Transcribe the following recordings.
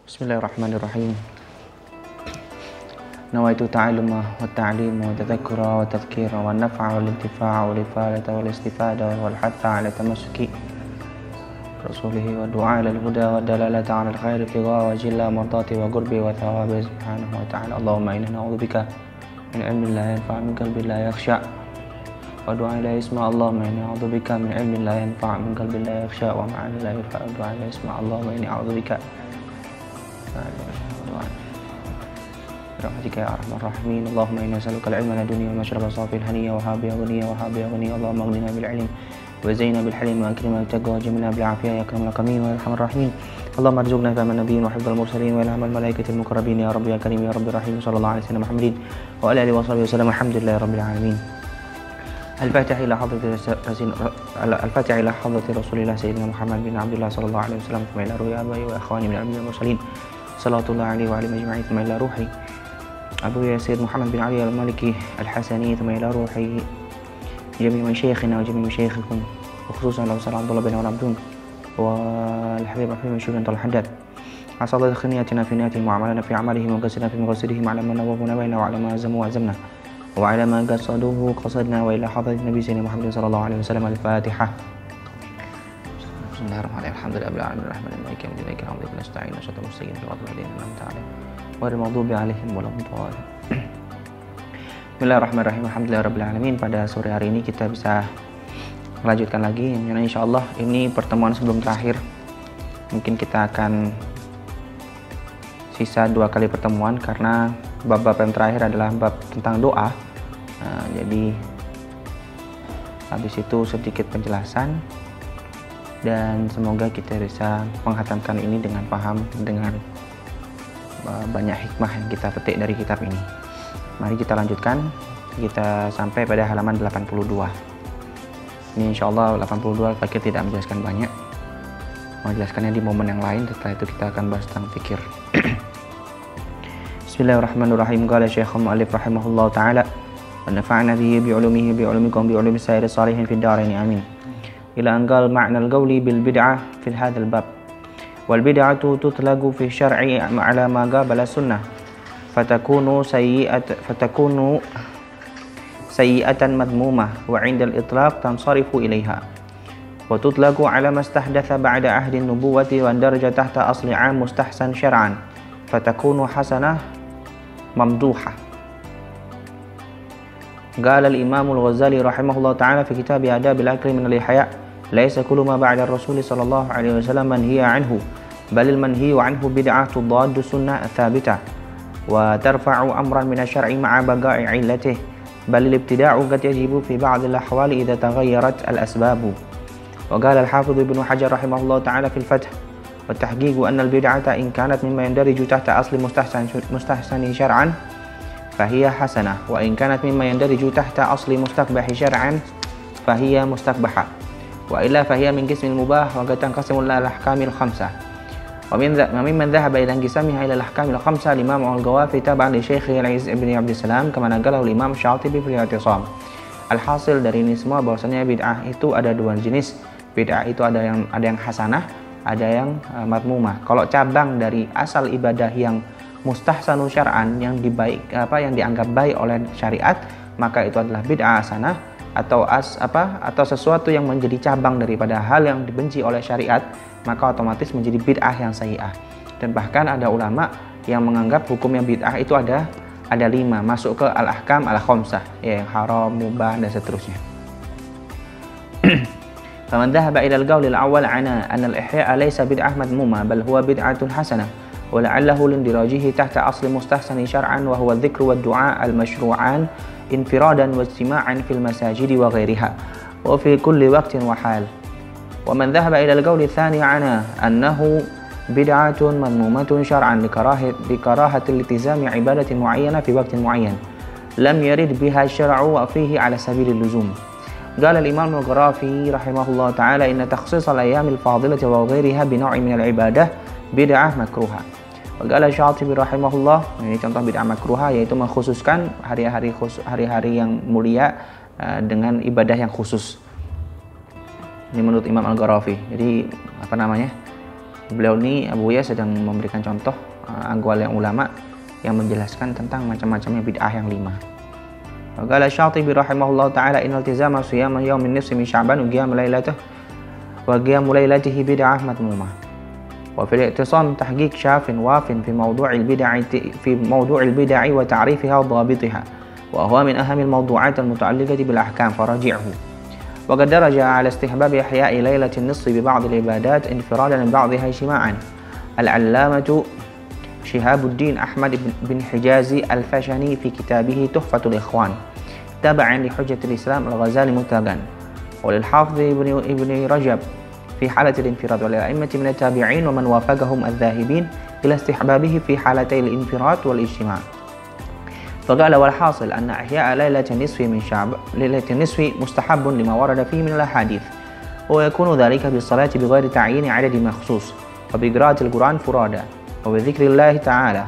Bismillahirrahmanirrahim. Nawaitu ta'alluma wa ta'lima wa tadhakkura wa tadhkira wa naf'a wal intifa'a wal ifadata wal istifada wal hatha ala tamassuki rasulihi wa du'a ila al-huda wa dalalata ala al-khair fi wa jilla mardati wa qurbi wa thawabi subhanahu wa ta'ala. Allahumma inna na'udzubika min ilmin la yanfa' min qalbin la yakhsha wa du'a la yasma'. Allahumma inni a'udzubika min ilmin la yanfa' min qalbin la yakhsha wa ma'ani la yarfa' du'a la yasma'. Allahumma inni a'udzubika برحمتك يا ارحم الراحمين. اللهم انا نسالك العلم لدنيا ومشرب صافي الهنيه وهابي اغنيه وهابي اغنيه. اللهم اغننا بالعلم وزينا بالحلم واكرمنا بالتقوى وجملنا بالعافيه يا اكرم الاكرمين ويا ارحم الراحمين. اللهم ارزقنا فهم النبيين وحفظ المرسلين والهام الملائكه المقربين يا رب يا كريم يا رب الرحيم. صلى الله عليه وسلم محمد وعلى اله وصحبه وسلم. الحمد لله رب العالمين. الفاتحة إلى حضرة رسول الله سيدنا محمد بن عبد الله صلى الله عليه وسلم ثم إلى روح آبائي وإخواني من الأنبياء والمرسلين صلوات الله عليه وعلى أجمعين ثم إلى روحي أبويا سيد محمد بن علي المالكي الحسني ثم إلى روحي جميع مشايخنا وجميع مشايخكم وخصوصا الأستاذ عبد الله بن عبدون والحبيب أخي مشهور طلال الحداد. عسى الله خنياتنا في نياتهم وأعمالنا في أعمالهم وقصدنا في مقصدهم على ما نوفنا بيننا وعلى ما عزموا وعزمنا وعلى ما قصدوه قصدنا وإلى حضرة النبي سيدنا محمد صلى الله عليه وسلم. الفاتحة. بسم الله الرحمن الرحيم. الحمد لله رب العالمين الرحمن المالك يوم الدين إياك نعبد وإياك نستعين صراط المستقيم صراط الذين أنعمت عليهم غير المغضوب عليهم ولا الضالين. Bismillahirrahmanirrahim. Alhamdulillahirabbil alamin. Pada sore hari ini kita bisa melanjutkan lagi, yang insyaallah ini pertemuan sebelum terakhir. Mungkin kita akan sisa 2 kali pertemuan karena bab-bab yang terakhir adalah bab tentang doa. Jadi habis itu sedikit penjelasan dan semoga kita bisa menghatamkan ini dengan paham, dengan banyak hikmah yang kita petik dari kitab ini. Mari kita lanjutkan. Kita sampai pada halaman 82. Ini insyaallah 82 fakir tidak menjelaskan banyak, menjelaskannya di momen yang lain. Setelah itu kita akan bahas tentang fikir. Bismillahirrahmanirrahim. Qala Syekhul Mu'allif rahimahullah ta'ala wa nafa'na bihi bi'ulumihi bi'ulumikum bi'ulumi sairi salihin fid darain amin. Ila anqal ma'na al-qawli bil bid'ah fi hadzal bab. Wal bid'atu tutlaqu fi syar'i ala ma qabala sunnah fatakunu sayyi'atan madmumah wa 'inda al-itlaq tansarifu ilaiha wa tutlaqu ala ma istahdatha ba'da ahdi an-nubuwati wa daraja tahta asli 'am mustahsan syar'an fatakunu hasanah mamduha. Qala al-Imam al-Ghazali rahimahullah ta'ala fi kitab Adab al-Akli min al-Ihya laisa kullu ma ba'da ar-rasul sallallahu alaihi wasallam manhiya anhu bal al-manhiyu anhu bid'atu daddu sunnah thabitah wa tarfa'u amran min asy-syar'i ma'a baga'i 'illatihi bal al-ibtida'u qad yajibu fi ba'd al-ahwali idza taghayyarat al-asbab. Wa qala al-Hafidh Ibnu Hajar rahimahullah ta'ala fi al-Fath والتحقيق أن البدعة إن كانت مما يندرج تحت أصل مستحسن شرعا فهي حسنة وإن كانت مما يندرج تحت أصل مستقبح شرعا فهي مستقبحة وإلا فهي من قسم المباح وقد تنقسم إلى الأحكام الخمسة. وممن ذهب إلى انقسامها إلى الأحكام الخمسة الإمام الغوافي تبعا لشيخه العز بن عبد السلام كما نقله الإمام الشاطبي في الاعتصام. Alhasil dari ini semua bahwasanya bid'ah itu ada 2 jenis. Bid'ah itu ada yang hasanah, ada yang madmumah. Kalau cabang dari asal ibadah yang mustahsanu syar'an, yang dianggap baik oleh syariat, maka itu adalah bid'ah hasanah atau sesuatu yang menjadi cabang daripada hal yang dibenci oleh syariat, maka otomatis menjadi bid'ah yang sayyi'ah. Dan bahkan ada ulama yang menganggap hukumnya bid'ah itu ada 5, masuk ke al-ahkam al-khamsah, yang haram, mubah dan seterusnya. فمن ذهب إلى القول الأول عنا أن الإحياء ليس بدعة مذمومة بل هو بدعة حسنة ولعله لاندراجه تحت أصل مستحسن شرعا وهو الذكر والدعاء المشروعان انفرادا واجتماعا في المساجد وغيرها وفي كل وقت وحال. ومن ذهب إلى القول الثاني عنا أنه بدعة مذمومة شرعا لكراهة الالتزام عبادة معينة في وقت معين لم يرد بها الشرع وفيه على سبيل اللزوم. قال الإمام الغرافي رحمه الله تعالى إن تخصيص الأيام الفاضلة وغيرها بنوع من العبادة بدعة مكروهة. وقال الشاطبي رحمه الله, ini contoh bid'ah makruhah yaitu mengkhususkan hari-hari yang mulia dengan ibadah yang khusus. Ini menurut Imam Al-Gharafi. Jadi Beliau ini Abu Buya sedang memberikan contoh aqwal yang ulama yang menjelaskan tentang macam-macamnya bid'ah yang 5. Qala Syatibi rahimahullah ta'ala innal iltizama siyam yaumin nisfi min Sya'ban wa qiyam lailatihi bid'ah madmumah. Wa fil i'tisam tahqiq syafin wafin fi mawdu'il bid'ah wa ta'rifiha wa dhabitiha. Wa huwa min ahamil mawdu'at al-muta'alliqati bil ahkam faraji'hu. وقد درج على استحباب إحياء ليلة النصف ببعض العبادات انفرادا من بعضها اجتماعا العلامة شهاب الدين أحمد بن حجازي الفشني في كتابه تحفة الإخوان تابعا لحجة الإسلام الغزالي مطلقا وللحافظ ابن رجب في حالة الانفراد وللأئمة من التابعين ومن وافقهم الذاهبين إلى استحبابه في حالتي الانفراد والاجتماع. فقال والحاصل أن إحياء ليلة النصف مستحب لما ورد فيه من الأحاديث ويكون ذلك بالصلاة بغير تعيين عدد مخصوص وبقراءة القرآن فرادا وبذكر الله تعالى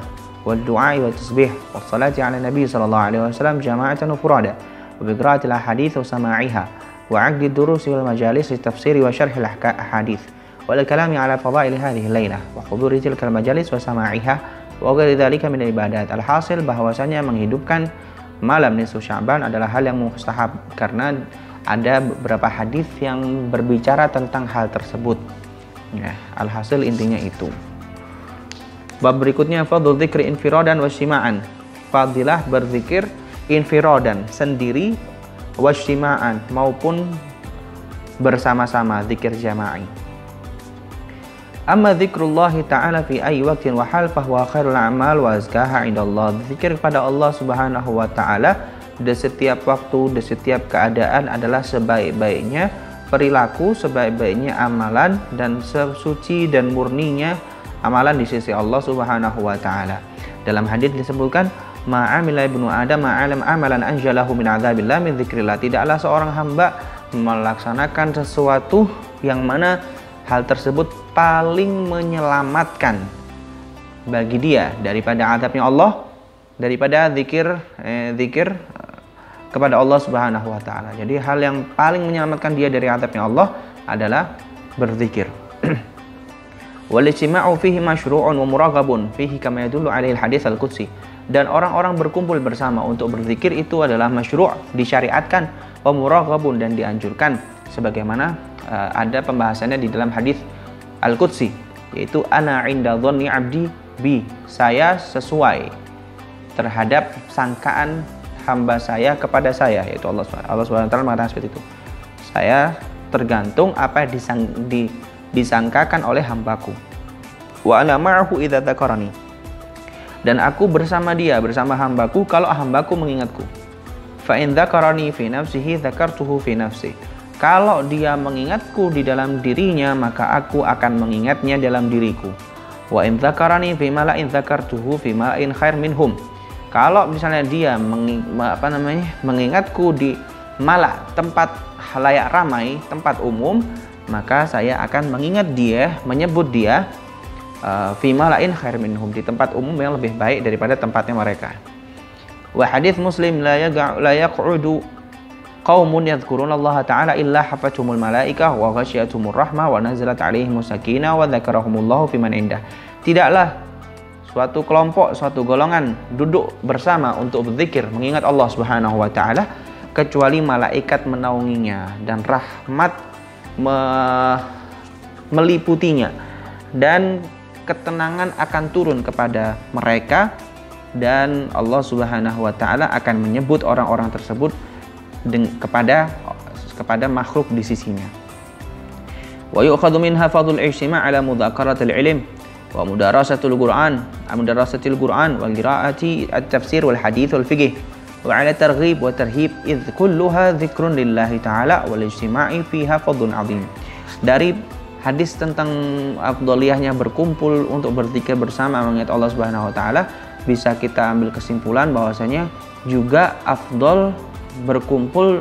والدعاء والتسبيح والصلاة على النبي صلى الله عليه وسلم جماعة وفرادا وبقراءة الأحاديث وسماعها وعقد الدروس والمجالس للتفسير وشرح الأحاديث والكلام على فضائل هذه الليلة وحضور تلك المجالس وسماعها wa ghairi dzalika min ibadat. Alhasil bahwasanya menghidupkan malam nisfu Sya'ban adalah hal yang mustahab karena ada beberapa hadis yang berbicara tentang hal tersebut. Ya, alhasil intinya itu. Bab berikutnya fadhil dzikri infiradan wasyima'an. Fadilah berzikir infiradan sendiri wasyima'an maupun bersama-sama zikir jama'i. Amma dzikrullahi ta'ala fi ayyi waqtin wa hal fahuwa khairul a'mal wa azkaha 'indallah. Zikir kepada Allah Subhanahu wa taala di setiap waktu, di setiap keadaan adalah sebaik-baiknya perilaku, sebaik-baiknya amalan dan sesuci dan murninya amalan di sisi Allah Subhanahu wa taala. Dalam hadis disebutkan ma'amila ibnu adam ma'alam amalan anjalahu min adzabillah min dzikrillah. Tidaklah seorang hamba melaksanakan sesuatu yang mana hal tersebut paling menyelamatkan bagi dia daripada azabnya Allah, daripada zikir kepada Allah Subhanahu wa taala. Jadi hal yang paling menyelamatkan dia dari azabnya Allah adalah berzikir. Wal ijtima'u fihi masyru'un wa muraghabun fihi kama yadullu alaihi al-hadits al-qudsi. Dan orang-orang berkumpul bersama untuk berzikir itu adalah masyru', disyariatkan, wa muraghabun dan dianjurkan sebagaimana ada pembahasannya di dalam hadis Al-Qudsi, yaitu ana inda dhanni 'abdi bi, saya sesuai terhadap sangkaan hamba saya kepada saya, yaitu Allah Subhanahu wa taala mengatakan seperti itu. Saya tergantung apa yang disangkakan oleh hambaku. Wa ana ma'ahu idza dzakarani. Dan aku bersama dia, bersama hambaku kalau hambaku mengingatku. Fa in dzakarani fi nafsihi dzakartuhu fi nafsi. Kalau dia mengingatku di dalam dirinya, maka aku akan mengingatnya dalam diriku. Wa in dzakarani fi mala'in dzakartuhu fi mala'in khair minhum. Kalau misalnya dia mengingatku di mala, tempat halayak ramai, tempat umum, maka saya akan mengingat dia, menyebut dia fi mala'in khair minhum, di tempat umum yang lebih baik daripada tempatnya mereka. Wa hadits Muslim la yaq'udu qaumun yadhkuruna Allah ta'ala illa hafathumul malaikah wa ghasyiatumur rahmah wa nazalat alaihimus sakinah wa dzakarahumullahu fiman indah. Tidaklah suatu kelompok, suatu golongan duduk bersama untuk berzikir mengingat Allah Subhanahu wa taala kecuali malaikat menaunginya dan rahmat meliputinya dan ketenangan akan turun kepada mereka dan Allah Subhanahu wa taala akan menyebut orang-orang tersebut kepada makhluk di sisinya. Wa yu'khadhu minha fadlul ijtima' ala mudhakaratil ilm wa mudarasatil Qur'an wa qira'ati at-tafsir wal hadits wal fiqh wa ala targhib wa tarhib idh kulluha dzikrun lillahi ta'ala wal ijtima'i fiha fadlun 'azim. Dari hadis tentang afdhaliyahnya berkumpul untuk berzikir bersama mengingat Allah Subhanahu wa taala, bisa kita ambil kesimpulan bahwasanya juga afdal berkumpul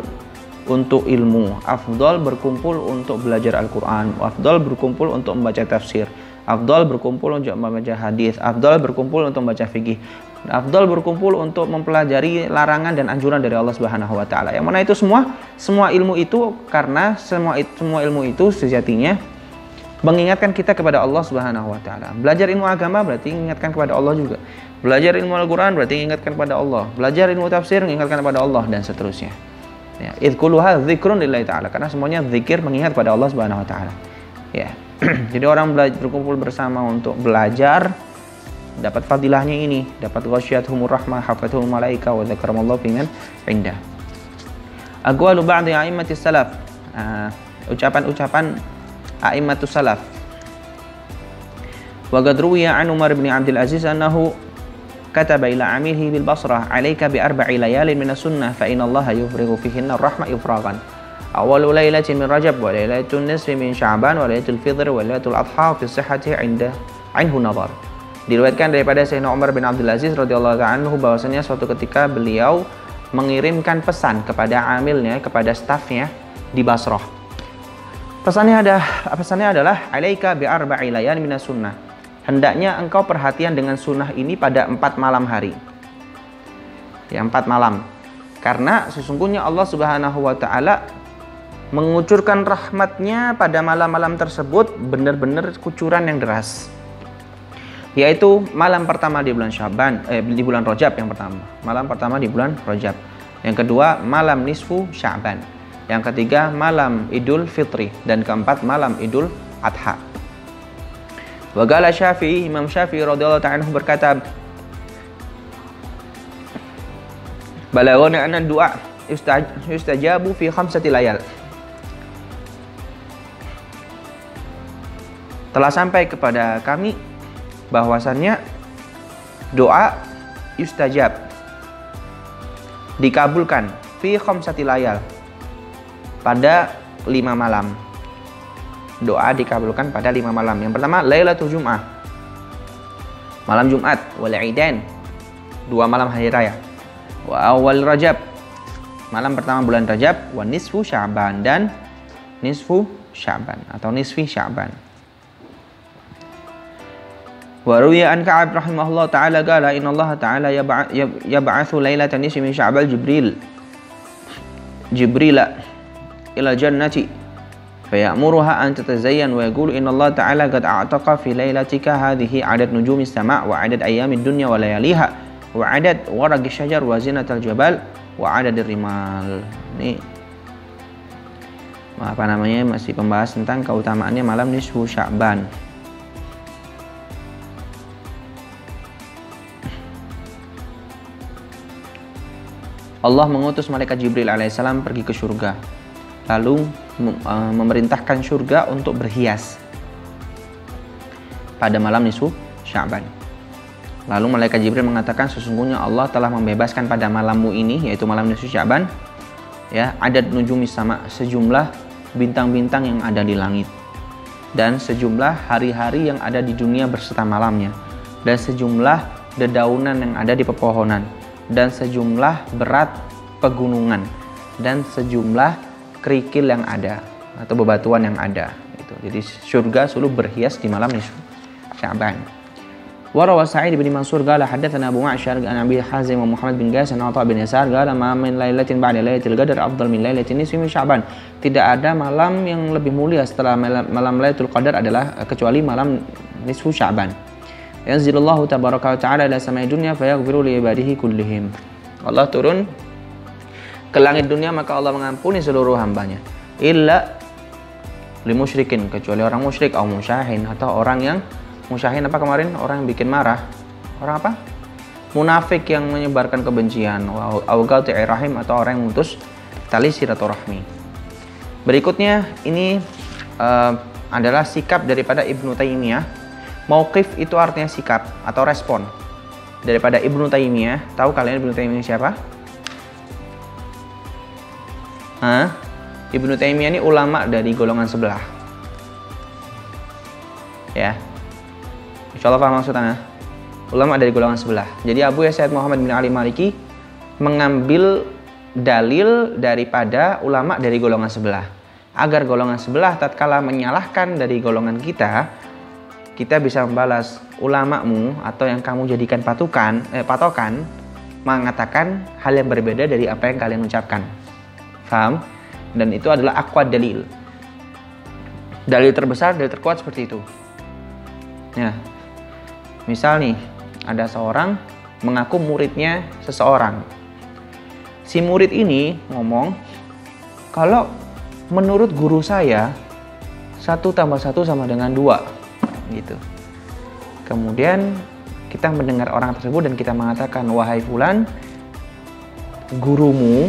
untuk ilmu, afdal berkumpul untuk belajar Al-Quran, afdal berkumpul untuk membaca tafsir, afdal berkumpul untuk membaca hadis, afdal berkumpul untuk membaca fikih, afdal berkumpul untuk mempelajari larangan dan anjuran dari Allah Subhanahu wa taala. Yang mana itu semua ilmu itu, karena semua ilmu itu sejatinya mengingatkan kita kepada Allah Subhanahu wa taala. Belajar ilmu agama berarti mengingatkan kepada Allah juga. Belajar ilmu Al-Qur'an berarti mengingatkan kepada Allah. Belajar ilmu tafsir mengingatkan kepada Allah dan seterusnya. Ya, idzkuluha dzikrun lillahi ta'ala, karena semuanya zikir mengingat kepada Allah Subhanahu wa taala. Ya. Jadi orang berkumpul bersama untuk belajar dapat fadilahnya ini, dapat ghasyiyatuhumur rahmah, hafathumul malaika wa dzakaramallahu fi man indah. Aqwalu ba'di a'immatis salaf. Ucapan-ucapan a'immatus salaf. Wa qad ruwiya an Umar bin Abdul Aziz annahu kataba ila amilhi bil Basrah, "Alaika bi arba'i layalin min as-sunnah fa inna Allah yufrighu fihinna ar-rahma ifraghan. Awwalu lailatin min Rajab wa lailatul nisfi min Sya'ban wa lailatul fitr wa lailatul adha fi sihhati 'anhu nadhar." Diriwayatkan daripada Sayyidina Umar bin Abdul Aziz radhiyallahu anhu bahwasanya suatu ketika beliau mengirimkan pesan kepada amilnya, kepada stafnya di Basrah. Pesannya adalah alaika bi arba'i layalin minas sunnah. Hendaknya engkau perhatian dengan sunnah ini pada 4 malam hari. Ya, 4 malam. Karena sesungguhnya Allah Subhanahu wa taala mengucurkan rahmatnya pada malam-malam tersebut benar-benar kucuran yang deras. Yaitu malam pertama di bulan Sya'ban, di bulan Rajab yang pertama. Malam pertama di bulan Rajab. Yang kedua, malam nisfu Sya'ban. Yang ketiga, malam Idul Fitri, dan keempat malam Idul Adha. Wa qala Syafi'i, Imam Syafi'i radhiyallahu ta'ala anhu berkata, "Balaghana anna du'a yustajabu fi 5 layal." Telah sampai kepada kami bahwasannya doa yustajab, dikabulkan fi 5 layal, pada 5 malam. Doa dikabulkan pada 5 malam. Yang pertama Lailatul Jum'ah, malam Jumat, wal Idain, 2 malam hari raya, wa awal Rajab, malam pertama bulan Rajab, wa nisfu Sya'ban, dan nisfu Sya'ban atau nisfi Sya'ban. Wa ruwiya an Ka'ab rahimahullah ta'ala qala inna Allah ta'ala yab'atsu lailatan nisfi min Sya'ban Jibrila ila jannati fayamuruha an tatazayyan wa yaqulu inna Allah ta'ala qad a'taqa fi lailatika hadhihi 'adad nujumis sama' wa 'adad ayyamid dunya wa layaliha wa 'adad waraqis syajar wa zinatal jabal wa 'adadir rimal. Ini masih pembahas tentang keutamaannya malam nisfu Sya'ban. Allah mengutus malaikat Jibril alaihissalam pergi ke surga, lalu memerintahkan surga untuk berhias pada malam nisfu Sya'ban. Lalu malaikat Jibril mengatakan, sesungguhnya Allah telah membebaskan pada malammu ini, yaitu malam nisfu Sya'ban, ya, adat nujumis sama, sejumlah bintang-bintang yang ada di langit, dan sejumlah hari-hari yang ada di dunia berserta malamnya, dan sejumlah dedaunan yang ada di pepohonan, dan sejumlah berat pegunungan, dan sejumlah kerikil yang ada atau bebatuan yang ada. Jadi surga selalu berhias di malam nisfu Sya'ban. Wa rawa Sa'id bin Mansur qala hadatsana Abu Ma'syar an Abi Hazim wa Muhammad bin Ghais an Atha bin Yasar qala ma min lailatin ba'da lailatul qadar afdal min lailatin nisfi min Sya'ban. Tidak ada malam yang lebih mulia setelah malam Lailatul Qadar adalah kecuali malam nisfu Sya'ban. Yanzilullahu tabaraka wa ta'ala ila samai dunya fayaghfiru li ibadihi kullihim. Allah turun ke langit dunia maka Allah mengampuni seluruh hambanya, illa li musyrikin, kecuali orang musyrik, atau musyahin, atau orang yang musyahin apa kemarin, orang yang bikin marah, orang apa, munafik yang menyebarkan kebencian, au qati'i rahim, atau orang yang memutus tali silaturahmi. Berikutnya ini adalah sikap daripada Ibnu Taimiyah. Mauqif itu artinya sikap atau respon daripada Ibnu Taimiyah. Tahu kalian Ibnu Taimiyah siapa? Ibnu Taimiyah ini ulama dari golongan sebelah. Ya, insya Allah paham maksudnya. Ulama dari golongan sebelah. Jadi Abu Sayyid Muhammad bin Ali Maliki mengambil dalil daripada ulama dari golongan sebelah, agar golongan sebelah tatkala menyalahkan dari golongan kita bisa membalas. Ulamamu atau yang kamu jadikan patokan mengatakan hal yang berbeda dari apa yang kalian ucapkan. Paham? Dan itu adalah aqwa dalil. Dalil terbesar, dalil terkuat seperti itu. Ya, misal nih, ada seorang mengaku muridnya seseorang. Si murid ini ngomong, kalau menurut guru saya 1 tambah 1 sama dengan 2 gitu. Kemudian kita mendengar orang tersebut dan kita mengatakan, wahai fulan, gurumu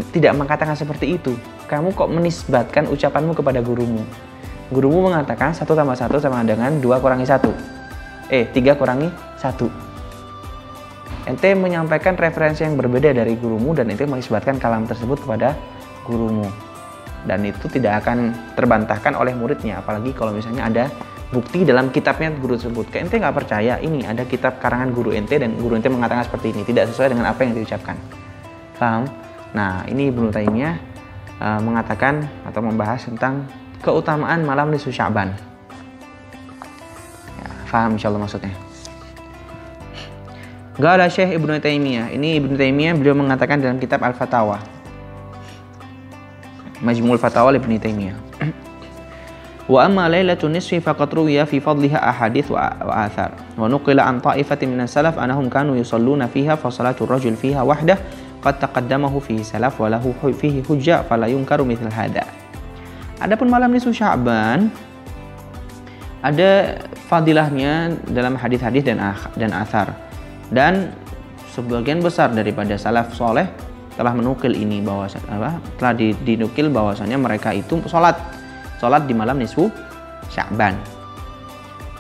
tidak mengatakan seperti itu. Kamu kok menisbatkan ucapanmu kepada gurumu? Gurumu mengatakan 1 tambah 1 sama dengan 2 kurangi 1. 3 kurangi 1. Ente menyampaikan referensi yang berbeda dari gurumu dan ente menisbatkan kalam tersebut kepada gurumu. Dan itu tidak akan terbantahkan oleh muridnya. Apalagi kalau misalnya ada bukti dalam kitabnya guru tersebut. Kayak ente nggak percaya, ini ada kitab karangan guru ente dan guru ente mengatakan seperti ini. Tidak sesuai dengan apa yang diucapkan. Paham? Nah, ini Ibnu Taimiyah mengatakan atau membahas tentang keutamaan malam nisfu Sya'ban. Ya, paham insyaallah maksudnya. Qala Syekh Ibnu Taimiyah. Ini Ibnu Taimiyah beliau mengatakan dalam kitab Al-Fatawa. Majmu'ul Fatawa Ibnu Taimiyah. Wa amma lailatun nisfi faqad ruwiya fi fadliha ahadits wa athar. Wa nuqila an ta'ifatin minas salaf annahum kanu yusalluna fiha fa salatul rajul fiha wahdah qad taqaddamahu fi salaf wa lahu fihi hujjah fala yunkaru mithl hada. Adapun malam nisfu Sya'ban ada fadilahnya dalam hadis-hadis dan athar. Dan sebagian besar daripada salaf soleh telah menukil ini telah dinukil bahwasanya mereka itu salat di malam nisfu Sya'ban.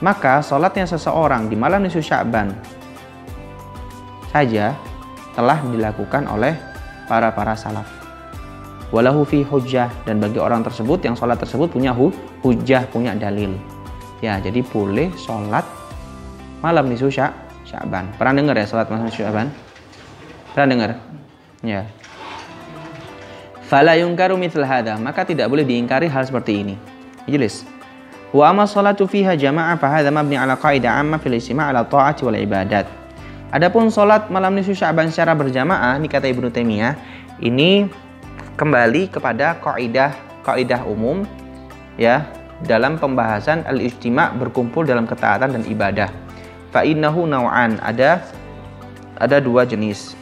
Maka salatnya seseorang di malam nisfu Sya'ban saja telah dilakukan oleh para salaf. Walahu fi hujjah, dan bagi orang tersebut yang sholat tersebut punya hujjah, punya dalil. Ya, jadi boleh sholat malam nisfu Sya'ban. Pernah dengar ya sholat malam nisfu Sya'ban? Pernah dengar? Ya. Fala yunkaru mithl hadha, maka tidak boleh diingkari hal seperti ini. Jelas. Wa amma sholatu fiha jama'ah fa hadha mabni ala qaidah 'amma fil istima' ala ta'ati wal ibadat. Adapun sholat malam nisfu Sya'ban secara berjamaah, ini kata Ibnu Taimiyah, ini kembali kepada kaidah umum ya dalam pembahasan al-ijtima' berkumpul dalam ketaatan dan ibadah. Fa innahu naw'an, ada 2 jenis.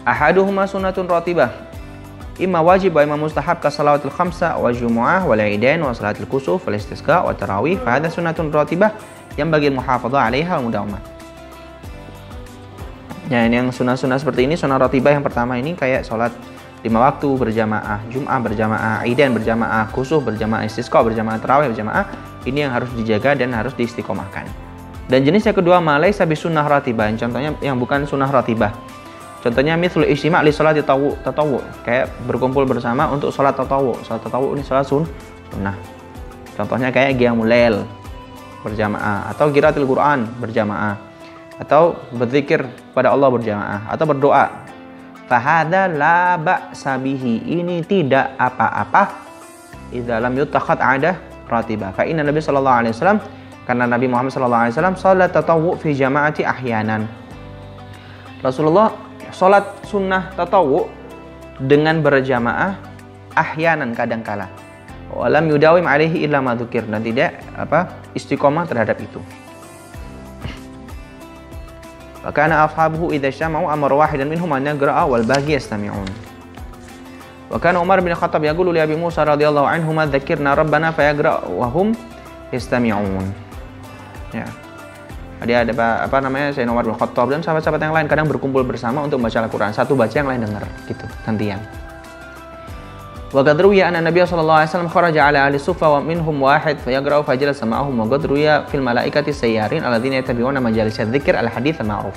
Ahaduhuma sunnatun ratibah, imma wajib wa imma mustahab ka salawatul khamsa wa jumu'ah wal idain wa salatul kusuf wal istisqa wa tarawih. Fa hadha sunnatun ratibah yang bagi muhafadzah 'alaiha wal mudawamah. Ya, ini yang sunnah-sunnah seperti ini, sunnah ratibah yang pertama ini kayak sholat 5 waktu berjamaah, Jum'ah berjamaah, Idain berjamaah, Kusuf berjamaah, Istisqa berjamaah, Tarawih berjamaah. Ini yang harus dijaga dan harus diistiqomahkan. Dan jenis yang kedua, malaisa bi sunnah ratibah, contohnya yang bukan sunnah ratibah. Contohnya mithlul ijtima' li sholati tatawwu, kayak berkumpul bersama untuk sholat tatawwu. Sholat tatawwu ini sholat sunnah. Contohnya kayak qiyamul lail berjamaah, atau qiraatul Quran berjamaah, atau berzikir pada Allah berjamaah, atau berdoa. Fahada la ba'sa bihi, ini tidak apa-apa idza lam yutakhad 'adah ratibah. Fa inna Nabi sallallahu alaihi wasallam, karena Nabi Muhammad sallallahu alaihi wasallam salat tatawwu fi jama'ati ahyanan. Rasulullah salat sunnah tatawwu dengan berjamaah ahyanan, kadangkala. Wa lam yudawim alaihi illa ma dzukir, dan tidak istiqomah terhadap itu. Wa kana ashabuhu idza ijtama'u amara wahidan minhum an yaqra'a wal baqi yastami'un. Wa kana Umar bin Khattab yaqulu li Abi Musa radhiyallahu anhu ma dzakirna rabbana fayaqra' wa hum yastami'un. Ya. Dia ada Sayyidina Umar bin Khattab dan sahabat-sahabat yang lain kadang berkumpul bersama untuk membaca Al-Qur'an. Satu baca yang lain dengar gitu, gantian. Wa qad ruwiya anna Nabiy sallallahu alaihi wasallam kharaja ala ahli suffa wa minhum wahid fayaqra'u fajalasa ma'ahum wa qad ruwiya fil malaikati sayyarin alladhina yattabi'una majalis adh-dhikr al-hadits al-ma'ruf.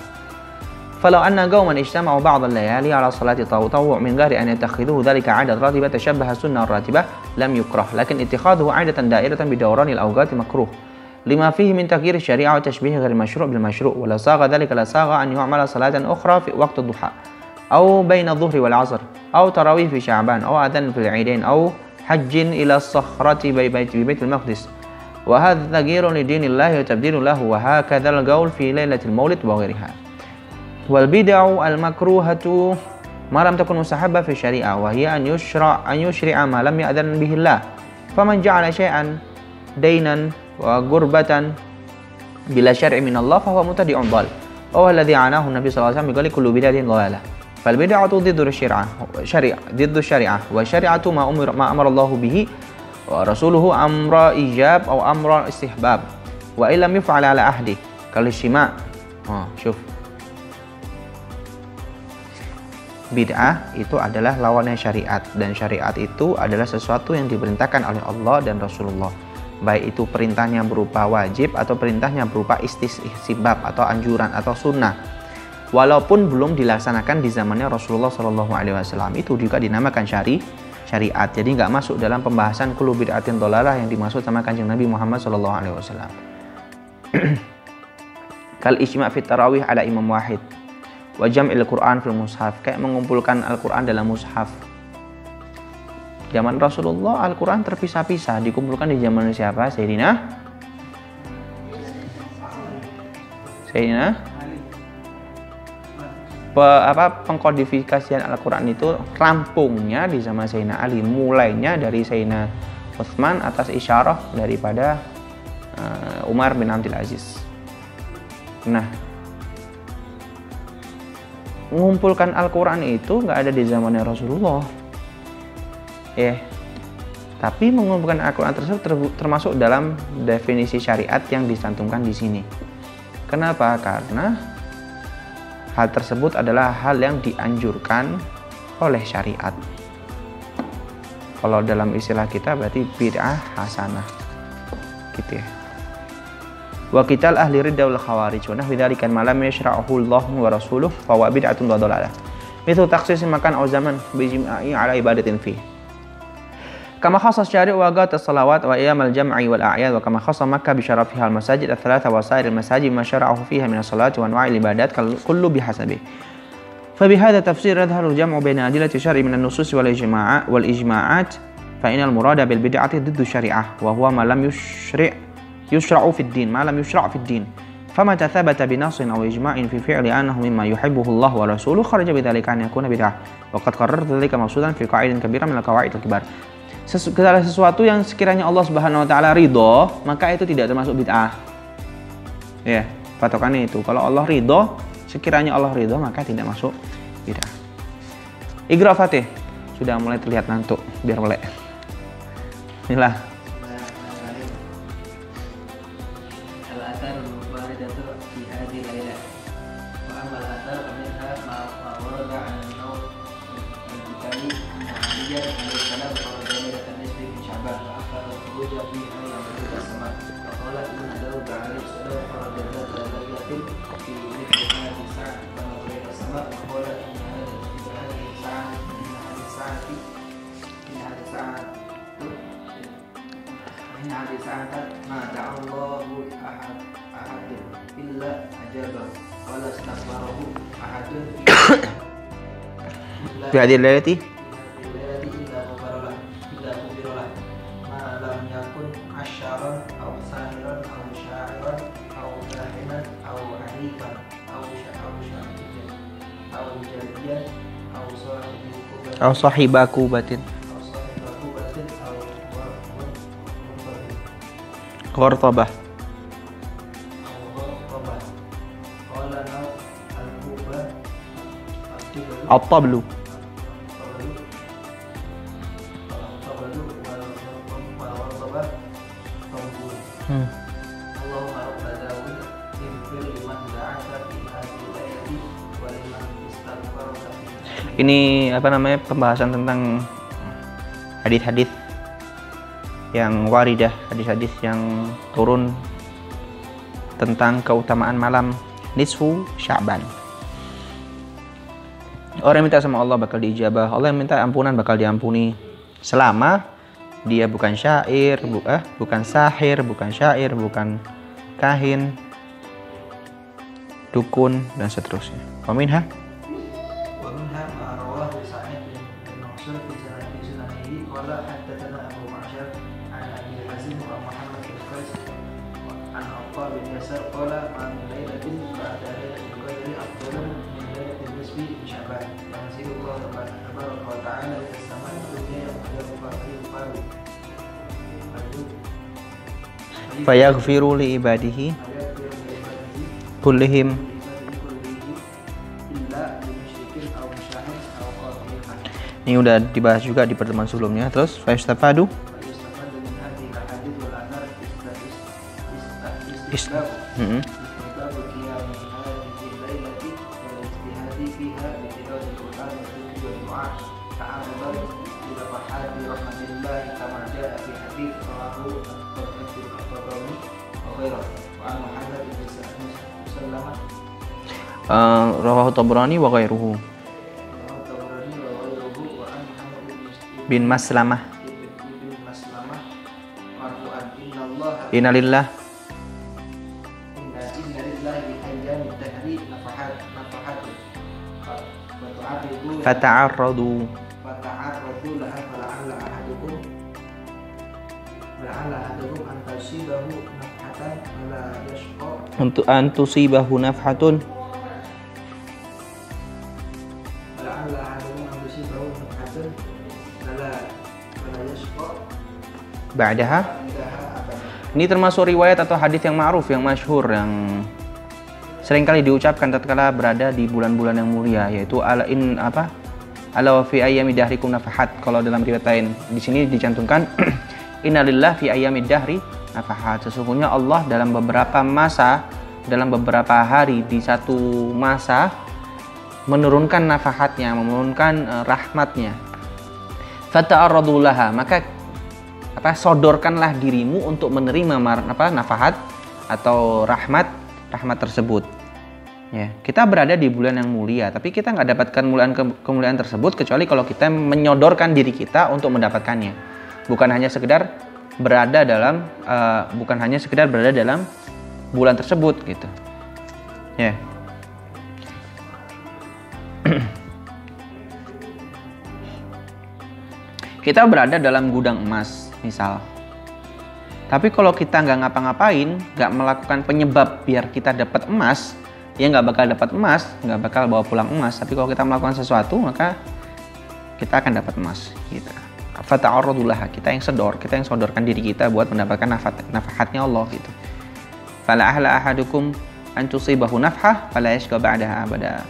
Falau anna qauman ijtama'u ba'd al-layali ala salati tatawwu' min ghairi an yattakhidhuhu dhalika 'adat ratibah tashabbaha sunnah ratibah lam yukrah, lakin ittikhadhuhu 'adatan da'iratan bi dawranil awqati makruh lima fihi min taghyir syari'ah wa tashbih ghairi masyru' bil masyru' wa la sagha dhalika la sagha an yu'mala salatan ukhra fi waqti duha أو بين الظهر والعصر أو تراويح في شعبان أو أذان في العيدين أو حج إلى الصخرة ببيت المقدس وهذا تغيير لدين الله وتبديل له وهكذا القول في ليلة المولد وغيرها والبدع المكروهة ما لم تكن مستحبة في الشريعة وهي أن يشرع ما لم يأذن به الله Faman ja'ala syai'an dainan wa gurbatan bila syar'i min Allah fa huwa mubtadi'un dhal. Wa alladhi anahu Nabi sallallahu alaihi wasallam biqali kullu bid'atin dhalalah. Fal bid'atu dhiddu syari'ah wa syari'atu ma amara Allah bihi wa rasuluhu amra ijab atau amra istihbab wa illam yuf'al ala ahdi kal istima'. Syuf. Bid'ah itu adalah lawannya syariat, dan syariat itu adalah sesuatu yang diperintahkan oleh Allah dan Rasulullah, baik itu perintahnya berupa wajib atau perintahnya berupa istihbab atau anjuran atau sunnah, walaupun belum dilaksanakan di zamannya Rasulullah SAW, itu juga dinamakan syariat. Jadi nggak masuk dalam pembahasan kullu bid'atin dhalalah yang dimaksud sama Kanjeng Nabi Muhammad SAW. Kal ijma' fit tarawih ala imam wahid wa jam'il Qur'an fil mushaf, kayak mengumpulkan Al-Qur'an dalam mushaf. Zaman Rasulullah Al-Qur'an terpisah-pisah, dikumpulkan di zaman siapa? Sayyidina pengkodifikasian Al-Qur'an itu rampungnya di zaman Sayyidina Ali, mulainya dari Sayyidina Utsman atas isyarah daripada Umar bin Abdul Aziz. Nah, mengumpulkan Al-Quran itu nggak ada di zamannya Rasulullah, tapi mengumpulkan Al-Quran tersebut termasuk dalam definisi syariat yang dicantumkan di sini. Kenapa? Karena hal tersebut adalah hal yang dianjurkan oleh syariat. Kalau dalam istilah kita berarti bid'ah hasanah, gitu ya. Wa qital ahli ridda wal khawarij wa nahwi dzalika ma lam yashra'hu Allah wa rasuluhu fa huwa bid'atun dhalalah. Mithlu takhsis makan aw zaman bi ijma'i ala ibadatin fi. Kama khassa syari' wa qat as-salawat wa iyam al-jam'i wal a'yad wa kama khassa Makkah bi syarafiha al-masajid ats-tsalatsa wa sa'ir al-masajid ma syara'ahu fiha min as-salati wa anwa'il ibadat kullu bihasabi. Fa bi hadha tafsir yadhharu al-jam'u baina adillati syar'i min an-nusus wal ijma'at fa inal murada bil bid'ati diddu syari'ah wa huwa ma lam yushra'u fid din ma lam yushra' fid din fama tathabata bi nassin aw ijma'in fi fi'li annahu mimma yuhibbuhu Allah wa rasuluhu kharaja bidzalika an yakuna bid'ah wa qad qarrartu dzalika maqsudan fi qa'idatin kabirah min al-qawaid al-kibar. Segala sesuatu yang sekiranya Allah Subhanahu wa taala ridho, maka itu tidak termasuk bid'ah. Ya, patokannya itu. Kalau Allah ridho, sekiranya Allah ridho, maka tidak masuk bid'ah. Iqra Fatih. Sudah mulai terlihat ngantuk, biar melek. Inilah. Fi hadhihi al-lailati aw sahibaku batin Qortabah At-tablu Ini pembahasan tentang hadis-hadis yang waridah, hadis-hadis yang turun tentang keutamaan malam nisfu Sya'ban. Orang yang minta sama Allah bakal diijabah, Allah yang minta ampunan bakal diampuni selama dia bukan syair, bukan sahir, bukan syair, bukan kahin, dukun dan seterusnya. Waminha fayaghfiru li ibadihi kullihim. Ini udah dibahas juga di pertemuan sebelumnya. Terus fayastafadu rawahu Tabrani wa ghairuhu bin Maslamah innalillah fata'arradu laha fala'alla ahadukum an tusibahu nafhatan la yashqa untuk an tusibahu nafhatun fala'alla ahadukum an tusibahu nafhatun la yashqa ba'daha. Ini termasuk riwayat atau hadis yang ma'ruf, yang masyhur, yang seringkali diucapkan tatkala berada di bulan-bulan yang mulia, yaitu ala wa fi ayyami dahrikum nafahat. Kalau dalam riwayat lain di sini dicantumkan innalillah fi ayyami dahri nafahat. Sesungguhnya Allah dalam beberapa masa, dalam beberapa hari di satu masa menurunkan nafahatnya, menurunkan rahmatnya. Fata'arradu laha, maka sodorkanlah dirimu untuk menerima nafahat atau rahmat tersebut. Ya, kita berada di bulan yang mulia, tapi kita nggak dapatkan kemuliaan tersebut kecuali kalau kita menyodorkan diri kita untuk mendapatkannya. Bukan hanya sekedar berada dalam bulan tersebut gitu. Ya. Kita berada dalam gudang emas, misal. Tapi kalau kita nggak ngapa-ngapain, nggak melakukan penyebab biar kita dapat emas, ya nggak bakal dapat emas, nggak bakal bawa pulang emas. Tapi kalau kita melakukan sesuatu, maka kita akan dapat emas. Gitu. Fata'arradu laha, kita yang sodorkan diri kita buat mendapatkan nafahatnya Allah. Gitu. Fala ahla ahadukum an tusibahu nafhah, fala yashqa ba'daha abada.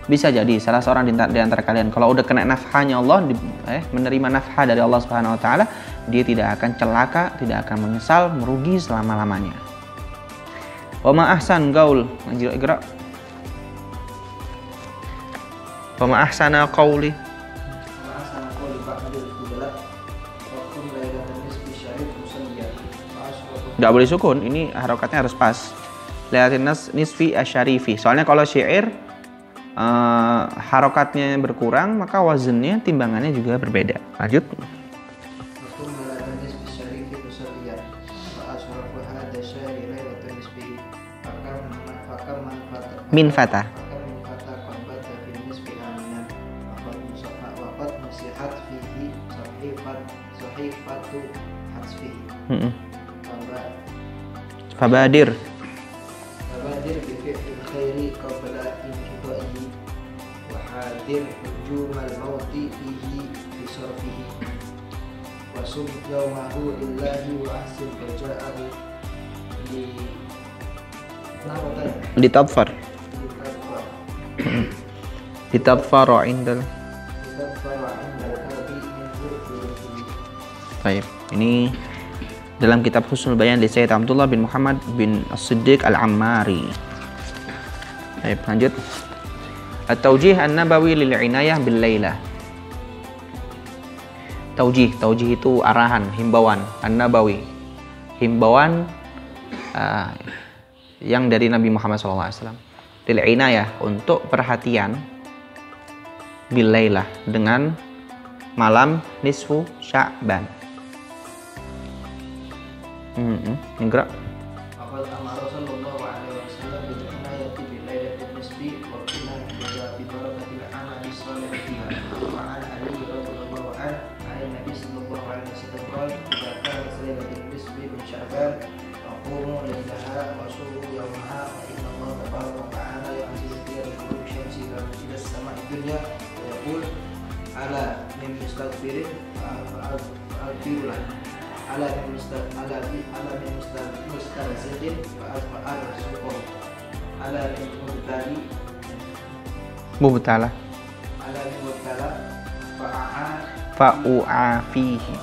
Bisa jadi salah seorang di antara kalian kalau udah kena nafhahnya Allah, menerima nafhah dari Allah Subhanahu wa taala, dia tidak akan celaka, tidak akan menyesal, merugi selama-lamanya. Wa ma ahsan qaul, Iqra. Wa ma ahsana qauli. Enggak boleh sukun, ini harokatnya harus pas. Lihatin nisfi asyarifi. Soalnya kalau syair harokatnya berkurang, maka wazennya, timbangannya juga berbeda. Lanjut. Min fata. Fabadir. Hadir hujumal mauti bihi bisarfihi wa sum yawmahu lillahi wa ahsin raja'ahu litadfar indal baik. Ini dalam kitab Husnul Bayan dari Sayyid Abdullah bin Muhammad bin As-Siddiq Al-Ammari. Baik, lanjut. At-Tawjih An-Nabawi lil-Inayah bil-Lailah. Tawjih itu arahan, himbauan. An-Nabawi, himbauan yang dari Nabi Muhammad SAW. Lil-Inayah, untuk perhatian, bil-Lailah, dengan malam nisfu Sya'ban. Enggak. mustarziqin fa'al suqur ala min mubtala fa'u'afihi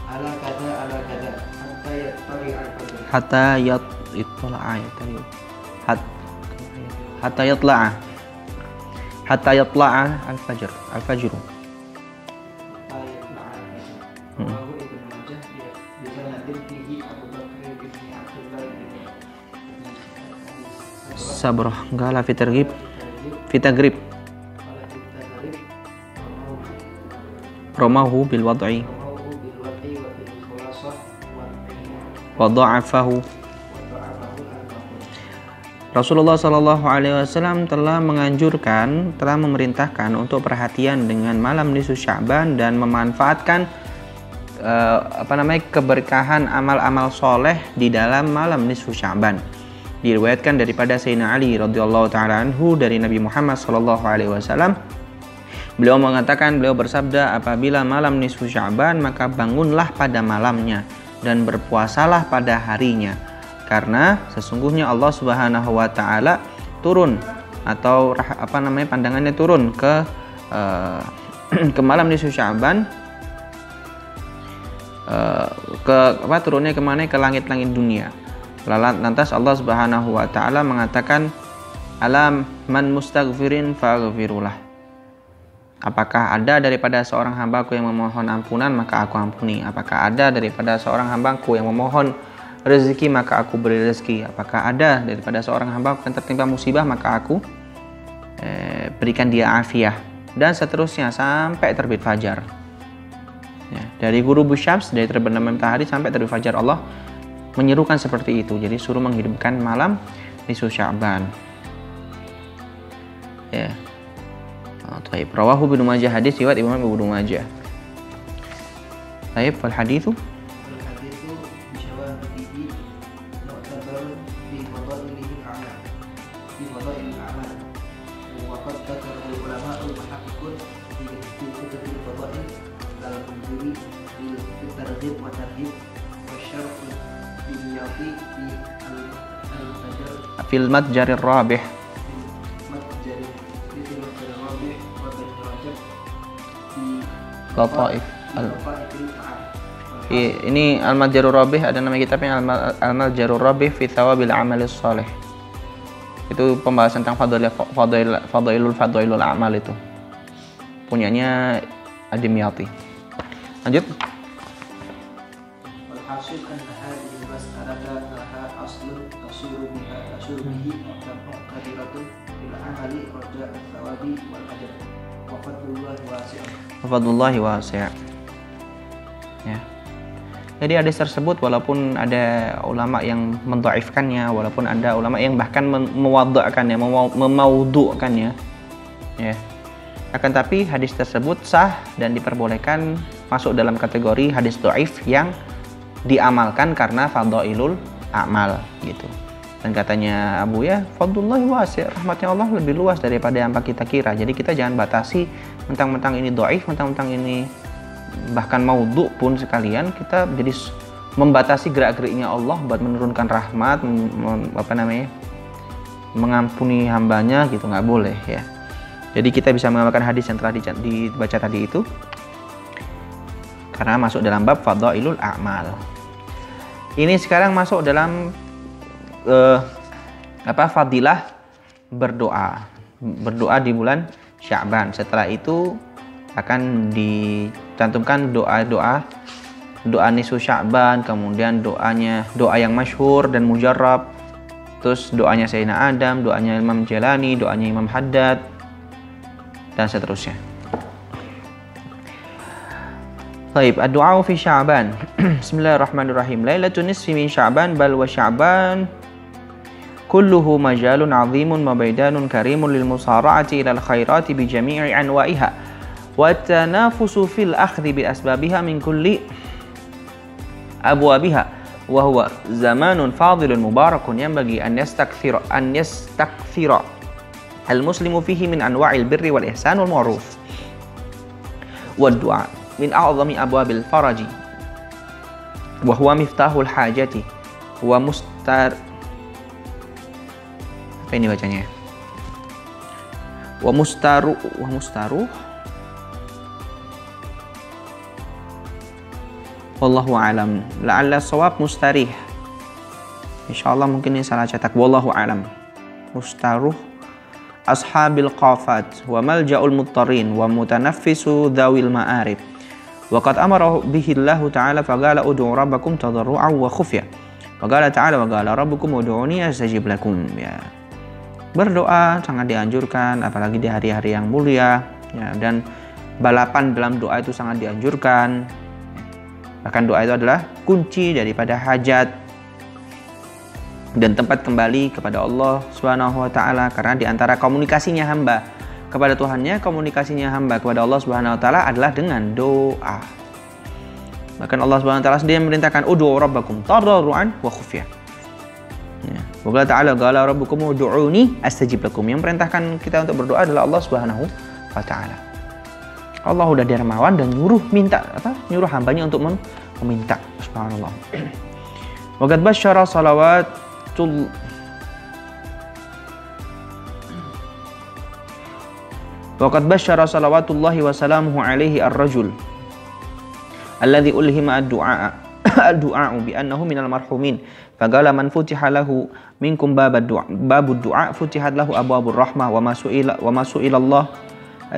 ala kada hatta yatla'a al-fajr. Sabrah gala fitagrib ramahu bil wad'i wa dha'afahu. Rasulullah Shallallahu Alaihi Wasallam telah memerintahkan untuk perhatian dengan malam nisfu Sya'ban dan memanfaatkan keberkahan amal-amal soleh di dalam malam nisfu Sya'ban. Diriwayatkan daripada Sayyidina Ali radhiyallahu taala anhu dari Nabi Muhammad Shallallahu Alaihi Wasallam, beliau bersabda, apabila malam nisfu Sya'ban maka bangunlah pada malamnya dan berpuasalah pada harinya, karena sesungguhnya Allah Subhanahu wa taala turun atau pandangannya turun ke malam nisfu Sya'ban, turunnya kemana? Ke langit-langit dunia. Lantas Allah Subhanahu wa taala mengatakan, alam man mustaghfirin faghfirullah. Apakah ada daripada seorang hambaku yang memohon ampunan, maka aku ampuni. Apakah ada daripada seorang hambaku yang memohon rezeki, maka aku beri rezeki. Apakah ada daripada seorang hambaku yang tertimpa musibah, maka aku berikan dia afiah. Dan seterusnya sampai terbit fajar. Ya, dari ghurubus syams, dari terbenam matahari sampai terbit fajar, Allah menyerukan seperti itu. Jadi suruh menghidupkan malam nisfu Sya'ban. Ya. Taib, rawahu Ibnu Majah, hadis riwayat Imam Ibnu Majah. Taib, fal haditsu bisyawahihi mu'tabar fi fadailihi al-a'mal fi fadailil a'mal wa qad dzakara al-ulama al-muhaqqiqun fi kutubil fadail al-munziri fi targhib wa tarhib wa syarh al-yati fi fil matjarir rabih. Lataif. Ini Al-Matjarur Rabih, ada nama kitabnya Al-Matjarur Rabih fi Thawabil Amalis Shalih. Itu pembahasan tentang fadailul amal itu. Punyanya Ad-Dimyati. Lanjut. Walhasil anna hadhihi mas'alata laha aslun tasiru bihi mu'tadilatun bil amali raja'a thawabi wal ajr. Wa fadlullahi wasi'un. Fadlullahi wasi'. Ya. Jadi hadis tersebut walaupun ada ulama yang mendhaifkannya, walaupun ada ulama yang bahkan mewadha'kannya, memaudhu'kannya, ya. Akan tapi hadis tersebut sah dan diperbolehkan masuk dalam kategori hadis dhaif yang diamalkan karena fadhailul a'mal gitu. Dan katanya Abu ya, fadlullahi wasi', rahmatnya Allah lebih luas daripada yang kita kira. Jadi kita jangan batasi mentang-mentang ini dhaif, mentang-mentang ini bahkan maudhu pun sekalian, kita jadi membatasi gerak-geriknya Allah buat menurunkan rahmat, mengampuni hambanya gitu, nggak boleh ya. Jadi kita bisa mengamalkan hadis yang telah dibaca tadi itu karena masuk dalam bab fadhailul a'mal. Ini sekarang masuk dalam fadilah berdoa di bulan Sya'ban. Setelah itu akan dicantumkan doa nisfu Sya'ban, kemudian doa yang masyhur dan mujarrab, terus doanya Sayyidina Adam, doanya Imam Jalani, doanya Imam Haddad, dan seterusnya. Baik, ad-du'a fi Sya'ban. Bismillahirrahmanirrahim. Lailatul nisfi min Sya'ban bal wa Sya'ban kulluhu majalun 'azimun mabaidanun karimun lil musara'ati ilal khairati bi jami'i anwa'iha wa tanafusu fil akhdhi bi asbabiha min kulli abwabiha wa huwa zamanun fadilun mubarakun yanbaghi an yastakthira al muslimu fihi min anwa'il birri wal ihsan wal ma'ruf. wa du'a min a'zami abwabil faraji wa huwa miftahul hajati wa mustar apa ini bacanya? Wa mustaru wallahu alam, la'alla shawab mustarih. Insyaallah mungkin ini salah cetak. Wallahu alam. Mustaruh ashabil qafat wa malja'ul muttarin wa mutanaffisu dhawil ma'arib. Wa qad amara bihi Allah ta'ala faqala ud'u rabbakum tadarru'an wa khufya. Faqala ta'ala wa qala rabbukum ud'uni astajib lakum. Ya. Berdoa sangat dianjurkan, apalagi di hari-hari yang mulia, ya, dan balapan dalam doa itu sangat dianjurkan. Bahkan doa itu adalah kunci daripada hajat dan tempat kembali kepada Allah Subhanahu wa taala, karena di antara komunikasinya hamba kepada Tuhannya, komunikasinya hamba kepada Allah Subhanahu wa taala adalah dengan doa. Bahkan Allah Subhanahu wa taala sendiri memerintahkan ud'u rabbakum tadarruan wa khufya. Ya. Wa qala ta'ala qala rabbukum ud'uni astajib lakum. Yang perintahkan kita untuk berdoa adalah Allah Subhanahu wa taala. Allah udah dermawan dan nyuruh hambanya untuk meminta. Subhanallah. Wa qad basyara salawatul Waqad basyara salawatullahi wa salamuhu alaihi ar-rajul alladhi ulhima ad-du'a bi annahu minal marhumin faqala man futiha lahu minkum babud du'a futihat lahu abwabur rahmah wa ma su'ila Allah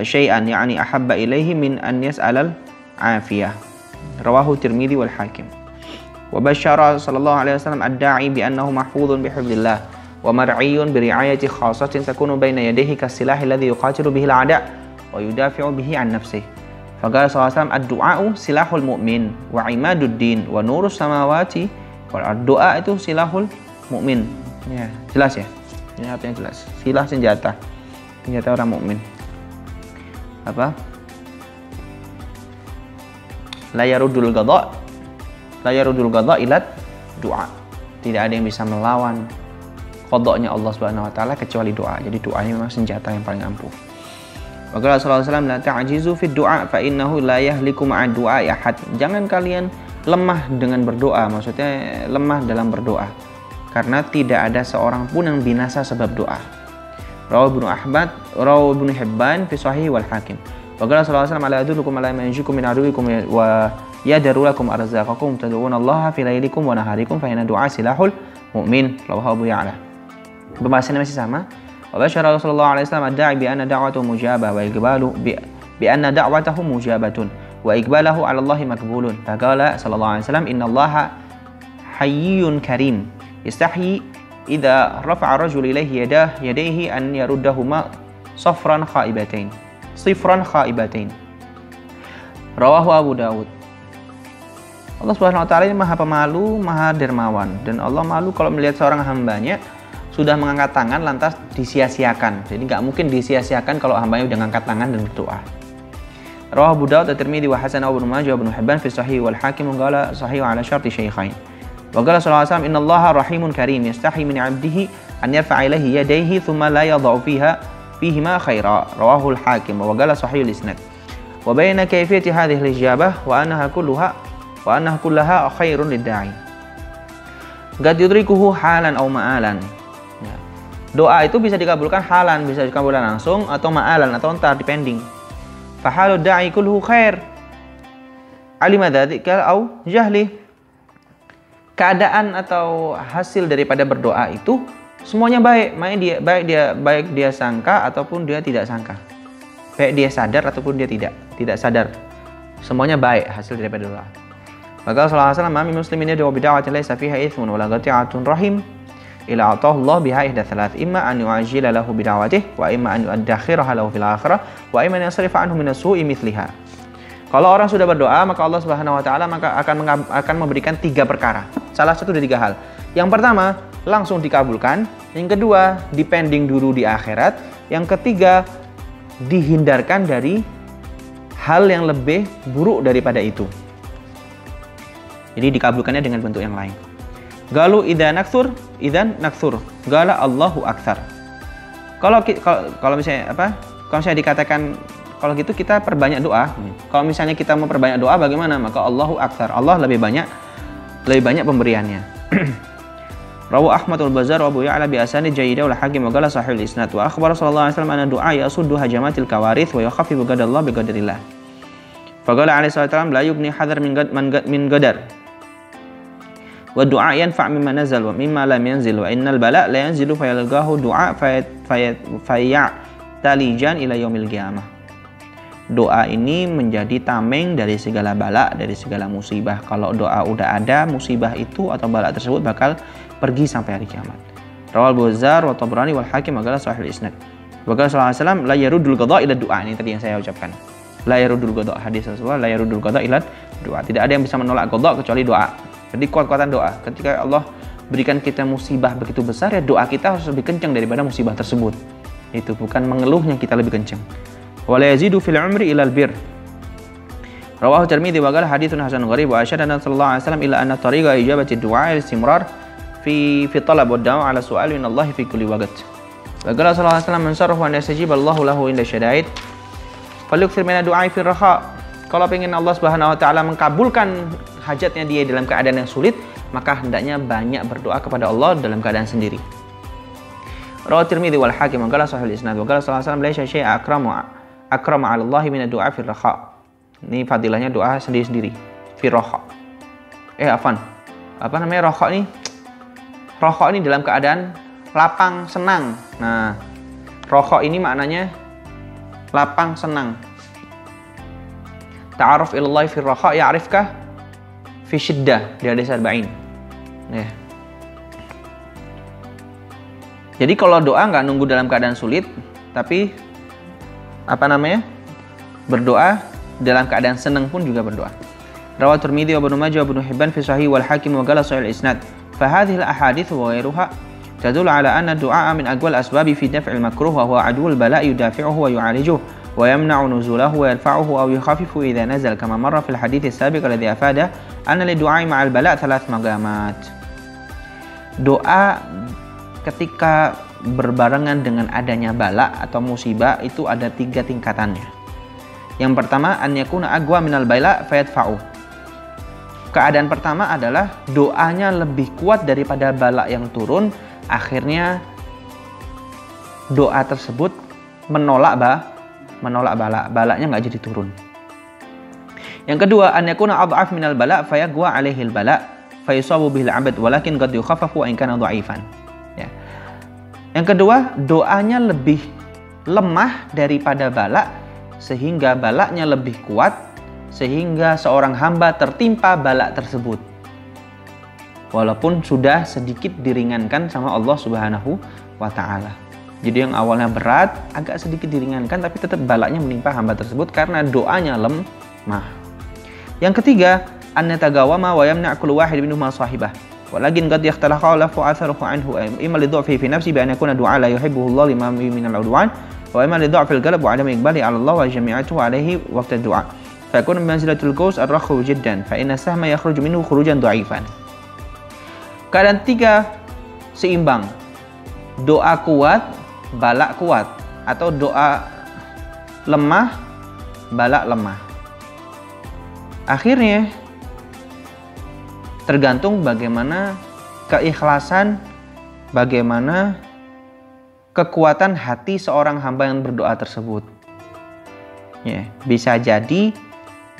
syai'an yani ahabba ilaihi min an yas'alal afiyah. Rawahu Tirmidzi wal Hakim. Wa basyara sallallahu alaihi wasallam ad-da'i bi annahu mahfuzun bi hifdzillah wa mar'iyun bi ri'ayati khassatin takunu baina yadayhi kas-silahi alladhi yuqatilu bihi al-'ada' wa yudafi'u bihi 'an nafsihi. Faqala sallallahu alaihi wasallam ad-du'a'u silahul mu'min wa imaduddin wa nurus samawati wal ard. Doa itu silahul mu'min. Ya, jelas ya. Ini artinya jelas. Silah senjata orang mukmin. Apa? La yarudul qada ila du'a. Tidak ada yang bisa melawan qadanya Allah Subhanahu wa taala kecuali doa. Jadi doa ini memang senjata yang paling ampuh. Maka Rasulullah SAW la ta'jizu fi du'a fa innahu la yahliku ma'a du'a ahad. Jangan kalian lemah dengan berdoa, maksudnya lemah dalam berdoa. Karena tidak ada seorang pun yang binasa sebab doa. Rawahu Ibnu Hibban fi Sahih wal Hakim. Wa qala sallallahu alaihi wasallam ala adullukum ala ma yanjikum min aduwikum wa yadaru lakum arzaqakum tad'una Allah fi lailikum wa naharikum fa inna du'a silahul mu'min. Rawahu Abu Ya'la. Pembahasannya masih sama. Wa basyara Rasulullah alaihi wasallam ad-da'i bi anna da'watahu mujabah wa iqbalu bi anna da'watahu mujabatun wa iqbalahu 'ala Allah maqbulun. Faqala sallallahu alaihi wasallam inna Allah hayyun karim yastahyi idza rafa'a rajul ilayhi yadayhi an yaruddahuma sifran khaibatain. Rawahu Abu Dawud. Allah Subhanahu wa taala ini Maha Pemalu, Maha Dermawan, dan Allah malu kalau melihat seorang hambanya sudah mengangkat tangan lantas disia-siakan. Jadi nggak mungkin disia-siakan kalau hambanya udah ngangkat tangan dan berdoa. Rawahu Abu Dawud, At-Tirmidzi wa Hasan Ibnu Majah wa Ibnu Hibban fi Sahih wal Hakim qala sahih ala syarti syaikhain. Wa qala sallallahu alaihi wasallam innallaha rahimun karim yastahi min 'abdihi an yarfa'a ilayhi yadayhi thumma la yadh'u fihima khaira. Rawahu al-Hakim wa qala sahih al-isnad. Wa bayna kayfiyati hadhihi al-ijabah wa annaha kullaha khairun lid-da'i. Qad yudrikuhu halan aw ma'alan. Ya. Doa itu bisa dikabulkan halan, bisa dikabulkan langsung, atau ma'alan, atau entar depending. Fa halud da'i kulluhu khair. Alima dzalika aw jahli. Keadaan atau hasil daripada berdoa itu semuanya baik, baik dia sangka ataupun dia tidak sangka, baik dia sadar ataupun dia tidak sadar, semuanya baik hasil daripada doa. Maka sallallahu alaihi wasallam muslimin yad'u bi da'watin laysa fiha ithmun wa la qati'atun rahim ila atahu Allah biha ihda thalath, imma an yu'ajjila lahu bi da'watihi wa imma an yu'addakhiraha lahu fil akhirah wa imma an yasrifa anhu min as-su'i mithliha. Kalau orang sudah berdoa, maka Allah Subhanahu wa taala akan memberikan 3 perkara. Salah satu dari 3 hal. Yang pertama, langsung dikabulkan. Yang kedua, dipending dulu di akhirat. Yang ketiga, dihindarkan dari hal yang lebih buruk daripada itu. Jadi dikabulkannya dengan bentuk yang lain. Galu idzan naktsur. Gala Allahu aktsar. Kalau misalnya kalau misalnya dikatakan kalau gitu kita perbanyak doa. Kalau misalnya kita mau perbanyak doa bagaimana? Maka Allahu Akbar. Allah lebih banyak pemberiannya. Rawu Ahmad al-Bazzar wa Abu Ya'la bi asanid jayyidah wal Hakim wa qala sahih al-isnad wa akhbara sallallahu alaihi wasallam anna du'a yasuddu hajamatil kawarith wa yakhaffifu ghadallah bi qadrillah. Fa qala alaihi wasallam la yughni hadar min gadar. Wa du'a yanfa' mimma nazal wa mimma lam yanzil wa innal bala' la yanzilu fayalqahu du'a fayatalijan ila yaumil qiyamah. Doa ini menjadi tameng dari segala bala, dari segala musibah. Kalau doa udah ada, musibah itu atau bala tersebut bakal pergi sampai hari kiamat. Rawal Bazzar wa Tabrani wal Hakim adalah sahih isnad. Wa qala sallallahu alaihi wasallam la yarudul qada ila du'a. Ini tadi yang saya ucapkan. La yarudul qada, hadis Rasulullah, la yarudul qada ila du'a. Tidak ada yang bisa menolak qada kecuali doa. Jadi kuat-kuatan doa. Ketika Allah berikan kita musibah begitu besar, ya doa kita harus lebih kencang daripada musibah tersebut. Itu bukan mengeluhnya kita lebih kencang. Wala yazidu fil umri ila albir. Rawahu Tirmidzi wa qala haditsun hasan gharib wa asyara sallallahu alaihi wasallam ila anna tariqa ijabati du'a al-istimrar fi talab wa da'a ala su'ali min Allah fi kulli waqt. Wa qala sallallahu alaihi wasallam man sarahu an yastajiba Allahu lahu inda syada'id falyukthir min ad-du'a fi ar-raha. Kalau ingin Allah Subhanahu wa taala mengabulkan hajatnya dia dalam keadaan yang sulit, maka hendaknya banyak berdoa kepada Allah dalam keadaan sendiri. Rawahu Tirmidzi wal Hakim wa qala sahih al-isnad wa qala sallallahu alaihi wasallam laisa syai'a akrama 'ala Allah min ad-du'a fi ar-raha. Ini fadilahnya doa sendiri-sendiri. Fi raha. Apa namanya raha ini? Raha ini dalam keadaan lapang, senang. Nah, raha ini maknanya lapang, senang. Ta'aruf ilallahi fi raha ya'rifka fi syiddah di hadis 40. Ya. Jadi kalau doa nggak nunggu dalam keadaan sulit, tapi berdoa dalam keadaan senang pun juga berdoa. Rawat Tirmidzi wa Ibnu Majah wa Ibnu Hibban fi Sahih wal Hakim wa qala sahih al-isnad. Fa hadhihi al-ahadits wa ghairuha tadullu ala anna ad-du'a min aqwal asbab fi daf'il makruh wa huwa adwul bala' yudafi'uhu wa yu'alijuhu wa yamna'u nuzulahu wa yarfa'uhu aw yukhaffifu idha nazal kama marra fil hadits as-sabiq alladhi afada anna li-du'a'i ma'al bala' thalath maqamat. Doa ketika berbarengan dengan adanya bala atau musibah itu ada 3 tingkatannya. Yang pertama, an yakuna aqwa minal bala fayadfa'u. Keadaan pertama adalah doanya lebih kuat daripada bala yang turun, akhirnya doa tersebut menolak bala, balanya nggak jadi turun. Yang kedua, an yakuna adhaf minal bala fayaqwa alaihil bala fayusabu bihil 'abd walakin qad yukhaffafu wa in kana dha'ifan. Ya. Yang kedua, doanya lebih lemah daripada bala sehingga balanya lebih kuat sehingga seorang hamba tertimpa bala tersebut. Walaupun sudah sedikit diringankan sama Allah Subhanahu wa taala. Jadi yang awalnya berat agak sedikit diringankan tapi tetap balanya menimpa hamba tersebut karena doanya lemah. Yang ketiga, an yatagawama wa yamna' kullu wahid minhum sahibah. Walakin qad yakhtalaqa lafu atharuhu anhu imma li dha'fi fi nafsi bi an yakuna du'a la yuhibbuhu Allah lima min al-udwan wa imma li dha'fi al-qalb wa 'adam iqbali 'ala Allah wa jami'atuhu 'alaihi waqt ad-du'a fa yakunu manzilatul qaus ar-rakhu jiddan fa inna sahma yakhruju minhu khurujan dha'ifan. Keadaan 3 seimbang. Doa kuat, bala kuat, atau doa lemah, bala lemah. Akhirnya tergantung bagaimana keikhlasan, bagaimana kekuatan hati seorang hamba yang berdoa tersebut. Ya, bisa jadi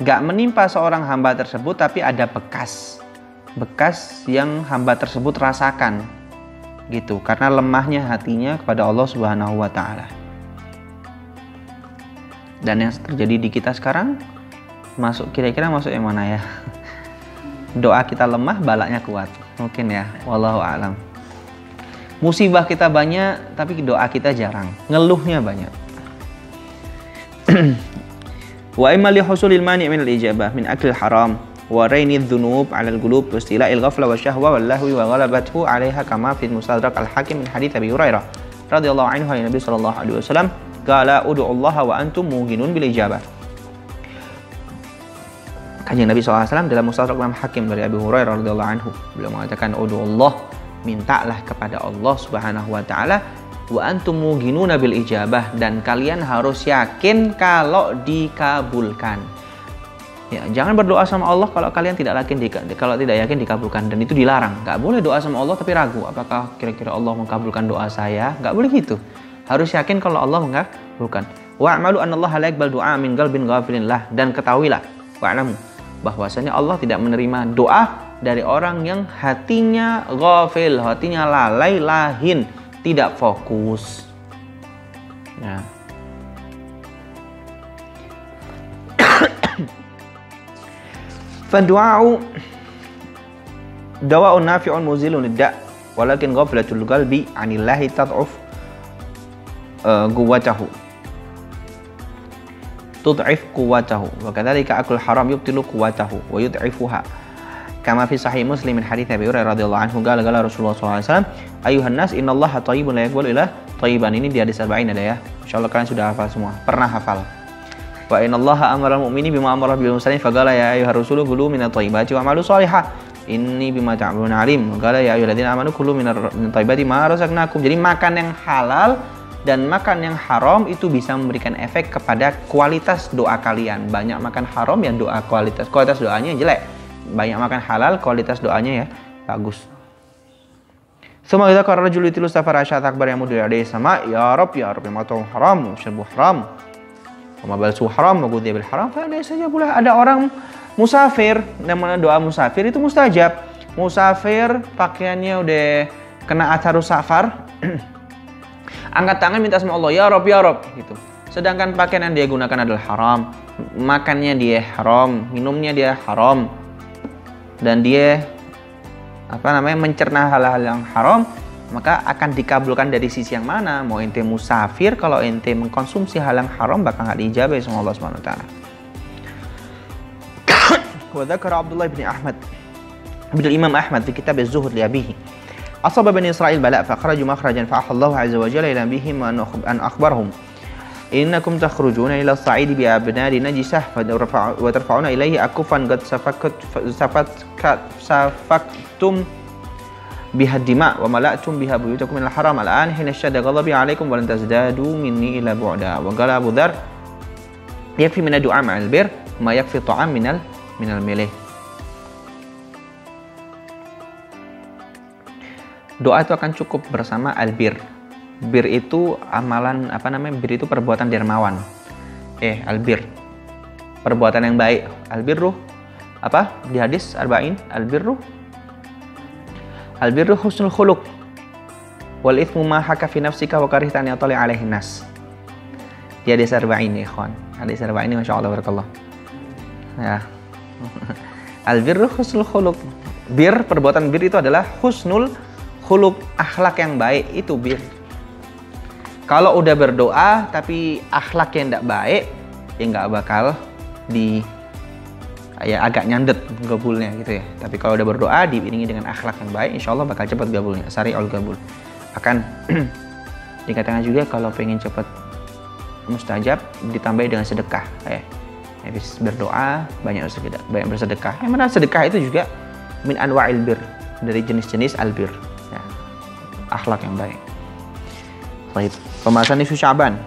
gak menimpa seorang hamba tersebut, tapi ada bekas yang hamba tersebut rasakan, gitu, karena lemahnya hatinya kepada Allah Subhanahu wa taala. Dan yang terjadi di kita sekarang kira-kira masuk yang mana ya? Doa kita lemah, balanya kuat. Mungkin ya, wallahu a'lam. Musibah kita banyak, tapi doa kita jarang. Ngeluhnya banyak. Wa imma li husulil mani' min al-ijabah min aklil haram wa rainidh dhunub 'ala al-qulub wa istila'il ghafla wa syahwa wal lahwi wa ghalabathu 'alaiha kama fi Mustadrak al-Hakim min hadits Abi Hurairah radhiyallahu anhu an Nabi sallallahu alaihi wasallam qala ud'u Allah wa antum muqinun bil ijabah. Kanjeng Nabi SAW dalam Mustadrak Imam Hakim dari Abu Hurairah radhiyallahu anhu, beliau mengatakan ud'u Allah, mintalah kepada Allah Subhanahu wa taala, wa antum muqinuna bil ijabah, dan kalian harus yakin kalau dikabulkan. Ya, jangan berdoa sama Allah kalau kalian tidak yakin dikabulkan, dan itu dilarang. Nggak boleh doa sama Allah tapi ragu, apakah kira-kira Allah mengabulkan doa saya? Nggak boleh gitu. Harus yakin kalau Allah mengabulkan. Wa'malu annallaha la yaqbal du'a min qalbin ghafilin lah, dan ketahuilah, wa'lamu, bahwasanya Allah tidak menerima doa dari orang yang hatinya ghafil, hatinya lalai, lahin, tidak fokus. Ya. Fadu'a'u dawa'un nafi'un muzilun lidda' walakin ghaflatul qalbi 'anillahi tad'uf quwwatahu tud'if quwwatahu wa kadzalika akul haram yubtilu quwwatahu wa yud'ifuha kama fi sahih Muslim min hadits Abi Hurairah radhiyallahu anhu qala Rasulullah sallallahu alaihi wasallam ayuhan nas innallaha thayyibun la yaqbalu illa thayyiban. Ini di hadis 40 ada ya. Insyaallah kalian sudah hafal semua, pernah hafal. Wa innallaha amara al-mu'mini bima amara bil mursalin faqala ya ayyuhar rasulu kulu minat thayyibati wa'malu shalihan inni bima ta'maluna alim. Wa qala ya ayyuhalladzina amanu kulu minat thayyibati ma razaqnakum. Jadi makan yang halal dan makan yang haram itu bisa memberikan efek kepada kualitas doa kalian. Banyak makan haram ya doa kualitas doanya jelek. Banyak makan halal kualitas doanya ya bagus. Semua kita karena rajul itu safar asyat akbar yang mudah ada sama ya Rabb yang matau haram, syarbu haram. Mabalsu haram, magudhi bil haram, fa saja boleh. Ada orang musafir, namanya doa musafir itu mustajab. Musafir pakaiannya udah kena atharus safar, angkat tangan minta sama Allah, ya Rob gitu. Sedangkan pakaian yang dia gunakan adalah haram, makannya dia haram, minumnya dia haram, dan dia mencerna hal-hal yang haram, maka akan dikabulkan dari sisi yang mana? Mau ente musafir, kalau ente mengkonsumsi hal yang haram bakal nggak diijabah sama Allah Subhanahu wa taala. Wa dzakara Abdullah bin Ahmad bin Imam Ahmad fi kitab Az-Zuhd li abihi asaba bani Israil bala fa kharaju makhrajan fa Allah azza wa jalla ila bihim an akhbarhum innakum takhrujuna ila as-sa'id bi abnari najisah wa tarfa'una ilayhi akufan qad safaktum biha dima wa mala'tum biha buyutakum minal haram al'an hina syadda ghadabi 'alaikum wa lan tazdadu minni ila bu'da. Wa qala Abu Dzar yakfi min ad-du'a ma'al bir ma yakfi ta'am minal milih. Doa itu akan cukup bersama albir. Bir itu amalan bir itu perbuatan dermawan. Albir perbuatan yang baik. Albirru di hadis arba'in albirru husnul khuluq wal ithmu ma haka fi nafsika wa karihta an yatali alaihi nas. Di hadis arba'in ya ikhwan. Hadis arba'in ini masyaallah barakallah. Ya. Albirru husnul khuluq. Bir, perbuatan bir itu adalah husnul khuluq, akhlak yang baik itu bir. Kalau udah berdoa tapi akhlak yang tidak baik, ya nggak bakal agak nyandet gabulnya gitu ya. Tapi kalau udah berdoa diiringi dengan akhlak yang baik, insya Allah bakal cepat gabulnya. Sari'ul gabul. Akan dikatakan juga kalau pengen cepat mustajab ditambahi dengan sedekah. Habis berdoa banyak bersedekah. Mana sedekah itu juga min anwa'il bir, dari jenis-jenis albir. Ya. Akhlak yang baik. Baik. Pembahasan nisfu Sya'ban.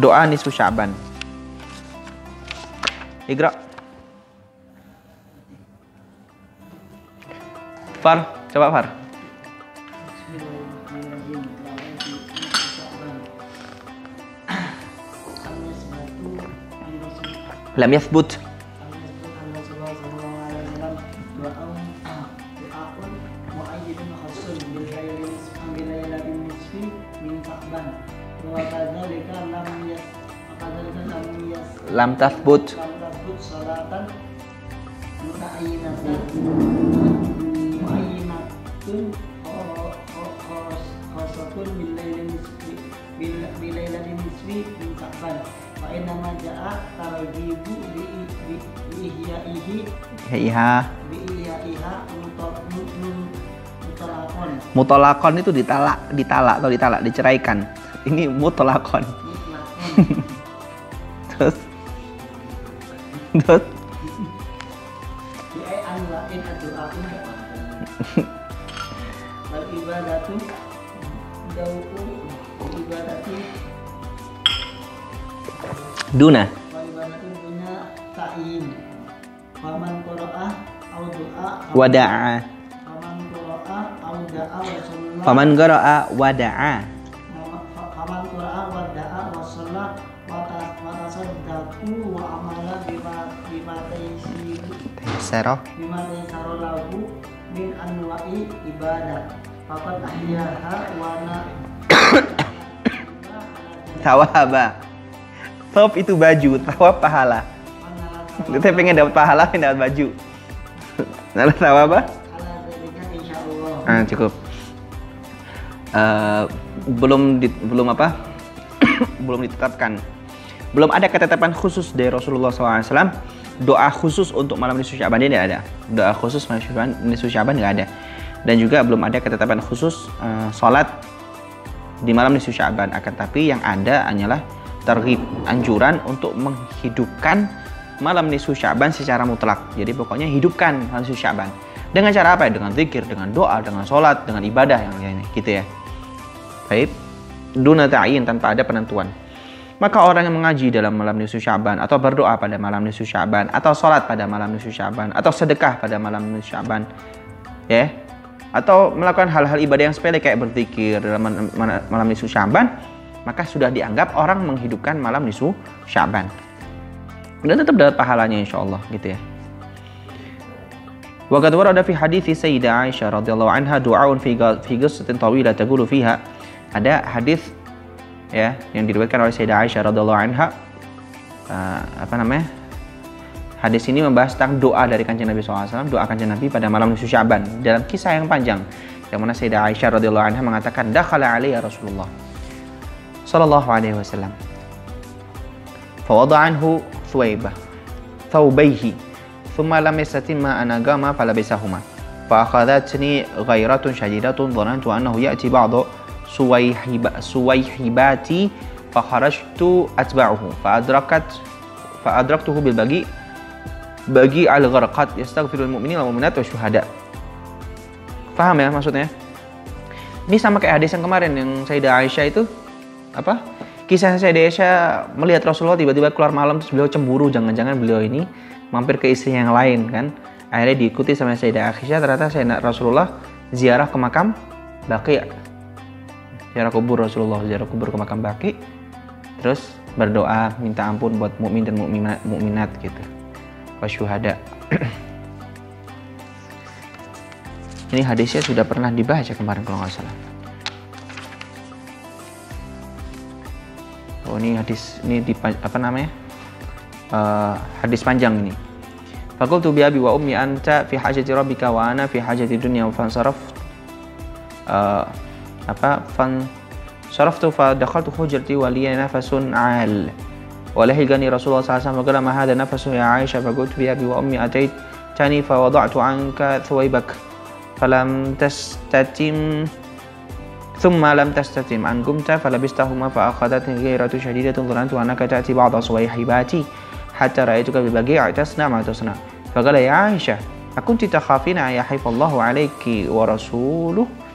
Doa nisfu Sya'ban. Iqra. Far, coba Far. Lam yathbut. Lam tathbut salatan muayyinatun khasatun bilailatin nisfi min Sya'ban fa inna ma ja'a targhibu bi ihya'iha mutalaqon itu ditalak diceraikan. Ini mutalaqon. Terus Al-ibda'u ibadati Duna. wa ibadati duna ta'yin. Faman qara'a au du'a Wada'a. faman qara'a au da'a wa shalla Faman qara'a wada'a. faman qara'a wa da'a wa shalla wa tasaddaqu wa amala bima Taysara. taysara lahu min anwa'i ibadah faqad ahyaha wa na Thawaba. Thawab itu baju, thawab pahala. Kita pengen dapat pahala, pengen dapat baju. Nah, thawaba? ala dzalika insyaallah. Ah, cukup. Belum apa? Belum ditetapkan. Belum ada ketetapan khusus dari Rasulullah SAW. Doa khusus untuk malam nisfu Sya'ban ini tidak ada. Doa khusus malam nisfu Sya'ban nggak ada. Dan juga belum ada ketetapan khusus sholat di malam nisfu Sya'ban. Akan tapi yang ada hanyalah targhib, anjuran untuk menghidupkan malam nisfu Sya'ban secara mutlak. Jadi pokoknya hidupkan malam nisfu Sya'ban. Dengan cara apa ya? Dengan zikir, dengan doa, dengan sholat, dengan ibadah yang lainnya, gitu ya. Baik. Duna ta'yin, tanpa ada penentuan. Maka orang yang mengaji dalam malam nisfu Sya'ban, atau berdoa pada malam nisfu Sya'ban, atau sholat pada malam nisfu Sya'ban, atau sedekah pada malam nisfu Sya'ban, ya, atau melakukan hal-hal ibadah yang sepele kayak berzikir dalam malam nisfu Sya'ban, maka sudah dianggap orang menghidupkan malam nisfu Sya'ban. Dan tetap dapat pahalanya insyaallah, gitu ya. Wa qad warada fi hadithi Sayyidah Aisyah radhiyallahu anha du'aun fi qissatin tawilah taqulu fiha. Ada hadis ya yang diriwayatkan oleh Sayyidah Aisyah radhiyallahu anha, hadis ini membahas tentang doa dari Kanjeng Nabi SAW, doa Kanjeng Nabi pada malam nisfu Sya'ban dalam kisah yang panjang, yang mana Sayyidah Aisyah radhiyallahu anha mengatakan dakhala alayya Rasulullah sallallahu alaihi wasallam fa wada'a anhu thawbayhi thumma lam yastatimma an agama falabisahuma fa akhadhatni ghairatun shadidatun dhanantu annahu ya'ti ba'du suwayhibati fa kharajtu atba'uhu fa adraktuhu bil bagi al-gharqat yastaghfirul mu'minina wal mu'minat wa syuhada. Paham ya maksudnya? Ini sama kayak hadis yang kemarin yang Sayyidah Aisyah itu apa? Kisah Sayyidah Aisyah melihat Rasulullah tiba-tiba keluar malam terus beliau cemburu, jangan-jangan beliau ini mampir ke istri yang lain kan. Akhirnya diikuti sama Sayyidah Aisyah, ternyata Sayyidah Rasulullah ziarah ke makam Baqi'. Ziarah kubur Rasulullah, ziarah kubur ke makam Baqi', terus berdoa minta ampun buat mukmin dan mukminat gitu. Wasyuhada. Ini hadisnya sudah pernah dibaca kemarin kalau nggak salah. Oh ini hadis ini di apa namanya? Hadis panjang ini. Faqultu bi abi wa ummi anta fi hajati rabbika wa ana fi hajati dunya wa fansaraf saraftu fa dakhaltu hujrati wa liya nafasun 'al wa lahigani Rasulullah sallallahu alaihi wasallam qala ma hadha nafasu ya Aisyah faqultu bi abi wa ummi ataitani fa wada'tu 'anka thuwaybak falam tastatim thumma lam tastatim an qumta falabistahuma fa akhadhatni ghairatu shadidatun dhanantu annaka ta'ti ba'da suwayhibati hatta ra'aytuka bi bagi'a tasna ma tasna faqala ya Aisyah akunti takhafina ya hifallahu 'alayki wa rasuluhu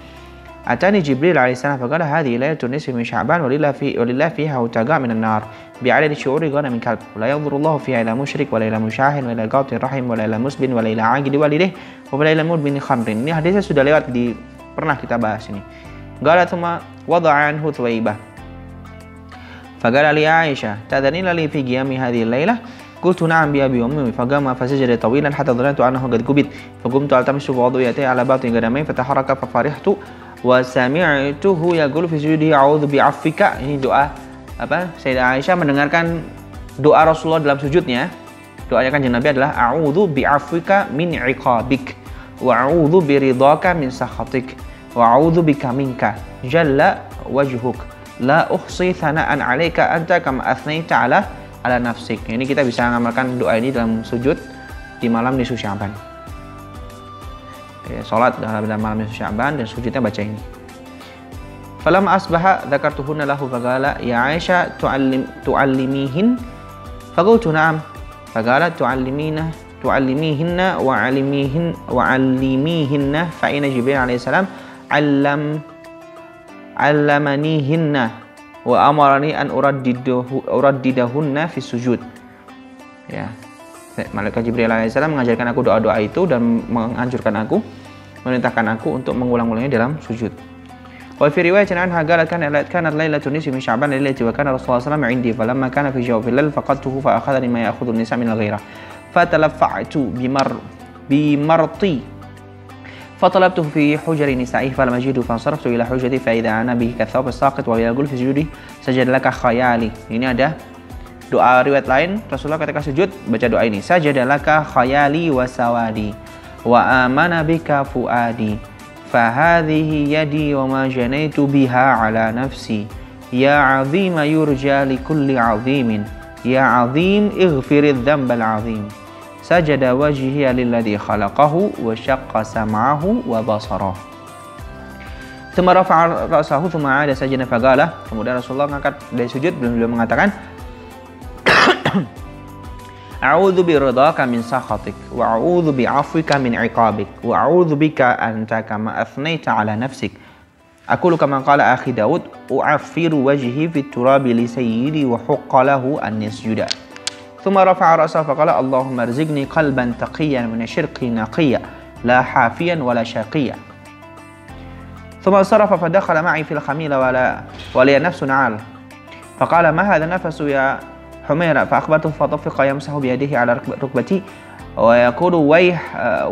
Atani Jibril alaihissalam faqala hadhihi lailatun nisfi min Sya'ban walillahi fiha utaqa minan nar bi'adadi syu'uri ghana min kalb la yanzurullahu fiha ila musyrik wa la ila musyahin wa la qatir rahim wa la ila musbin wa la ila aqidi walidih wa la ila mudmin khamrin. Ini hadisnya sudah lewat pernah kita bahas ini. Qala thumma wada'a anhu thuwaybah faqala li Aisyah tadhanina li fi qiyami hadhihi al-lailah qultu na'am bi abi wa ummi faqama fasajada tawilan hatta dhanantu annahu qad kubit faqumtu altamisu wudu'iyati ala batin qadamain fataharraka fa farihtu wa sami'tuhu yaqulu fi sujudihi a'udzu bi'afwika. Ini doa apa? Sayyidah Aisyah mendengarkan doa Rasulullah dalam sujudnya. Doanya Kanjeng Nabi adalah a'udzu bi'afwika min 'iqabik wa a'udzu biridhaka min sakhatik wa a'udzu bika minka jalla wajhuk la uhsi thana'an 'alaika anta kama athnaita 'ala nafsik. Ini kita bisa mengamalkan doa ini dalam sujud di malam nisfu Sya'ban. Salat dalam malam nisfu Sya'ban dan sujudnya baca ini. Falam asbaha dzakartuhunna lahu faqala ya Aisyah tu'allimihin faqultu na'am faqala tu'allimihinna wa 'allimihinna fa inna Jibril alaihi salam allamanihinna wa amarani an uraddidahunna fi sujud. Ya. Malaikat Jibril alaihissalam mengajarkan aku doa-doa itu dan menganjurkan aku, memerintahkan aku untuk mengulang-ulangnya dalam sujud. Wa fi riwayatin anha qalat kanat lailatun nisfi min sya'ban lailati wa kana Rasulullah sallallahu alaihi wasallam 'indi falamma kana fi jawfil lail faqadtuhu fa akhadhani ma ya'khudhu an-nisa min al-ghirah fatalaffa'tu bimarti fatalabtuhu fi hujri nisa'ihi falam ajidu fansaraftu ila hujrati fa idza ana bihi kathawb as-saqit wa ila fi sujudi sajada laka khayali. Ini ada doa riwayat lain, Rasulullah ketika sujud baca doa ini, sajadalaka khayali wa sawadi wa amana bika fuadi fahadhihi yadi wa ma janaitu biha ala nafsi ya azim yurja li kulli azimin ya azim ighfiridh dhanbal azim sajada wajhi lilladhi khalaqahu wa syaqqa sam'ahu wa basarahu. Thumma rafa'a ra'sahu thumma 'ada sajada faqala. Kemudian Rasulullah mengangkat dari sujud, beliau mengatakan, A'udzu biridhaka min sakhatik wa a'udzu bi'afwika min 'iqabik wa a'udzu bika anta kama athnaita 'ala nafsik. Aqulu kama qala akhi Daud, u'affiru wajhi fit turabi li sayyidi wa huqqa lahu an yasjuda. Thumma rafa'a ra'sahu faqala Allahumma arziqni qalban taqiyyan min asyirki naqiyya la hafiyan wa la shaqiyya. Thumma sarafa fadakhala ma'i fil khamila wa li nafsun 'al. Faqala ma hadha nafasu ya Humaira fa akhbartuhu fa tafiqa yamsahu bi yadihi ala rukbati wa yaqulu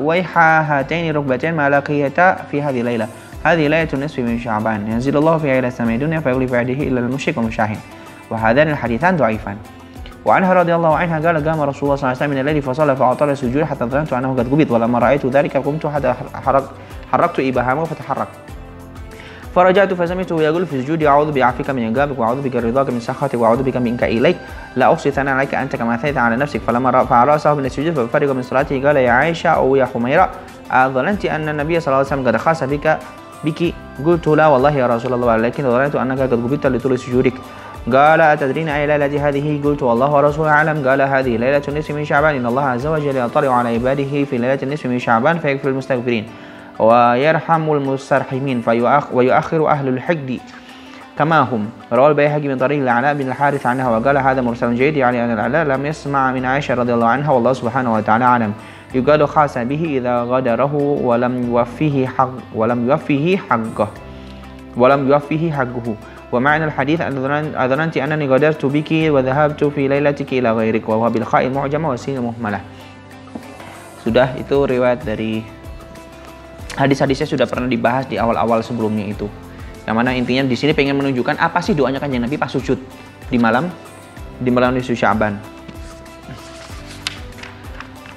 wayha hataini rukbatain ma laqiyata fi hadhihi layla hadhihi laylatun nisfi min sya'ban yanzilullahu fi ila samai dunya fa yughli fi yadihi illa al-musyrik wa musyahin wa hadhan al-hadithan dha'ifan. Wa anha radhiyallahu anha qala qama Rasulullah sallallahu alaihi wasallam min al-layli fa shalla fa atala sujud hatta dhanantu annahu qad qubit wa lamma ra'aytu dhalika qumtu hatta haraktu ibahamahu fataharrak فرجعت فسمعته يقول في سجودي أعوذ بعفوك من عقابك وأعوذ بك رضاك من سخطك وأعوذ بك منك إليك لا أحصي ثناء عليك أنت كما أثنيت على نفسك فلما رفع رأسه من السجود ففرغ من صلاته قال يا عائشة أو يا حميرة أظننت أن النبي صلى الله عليه وسلم قد خاص بك قلت لا والله يا رسول الله ولكن ظننت أنك قد قبضت لطول سجودك قال أتدرين أي ليلة هذه قلت والله ورسوله أعلم قال هذه ليلة النصف من شعبان إن الله عز وجل يطلع على عباده في ليلة النصف من شعبان فيغفر المستغفرين ويرحم المسترحمين ويؤخر أهل الحقد كما هم. رواه البيهقي من طريق العلاء بن الحارث عنها وقال هذا مرسل جيد يعني أن العلاء لم يسمع من عائشة رضي الله عنها والله سبحانه وتعالى أعلم. يقال خاص به إذا غدره ولم يوفيه حقه ومعنى الحديث أظننت أنني غدرت بك وذهبت في ليلتك إلى غيرك وهو بالخاء المعجمة والسين المهملة. Sudah, itu riwayat dari hadis-hadisnya sudah pernah dibahas di awal-awal sebelumnya itu. Yang mana intinya di sini pengen menunjukkan apa sih doanya Kanjeng Nabi pas sujud di malam nisfu Sya'ban.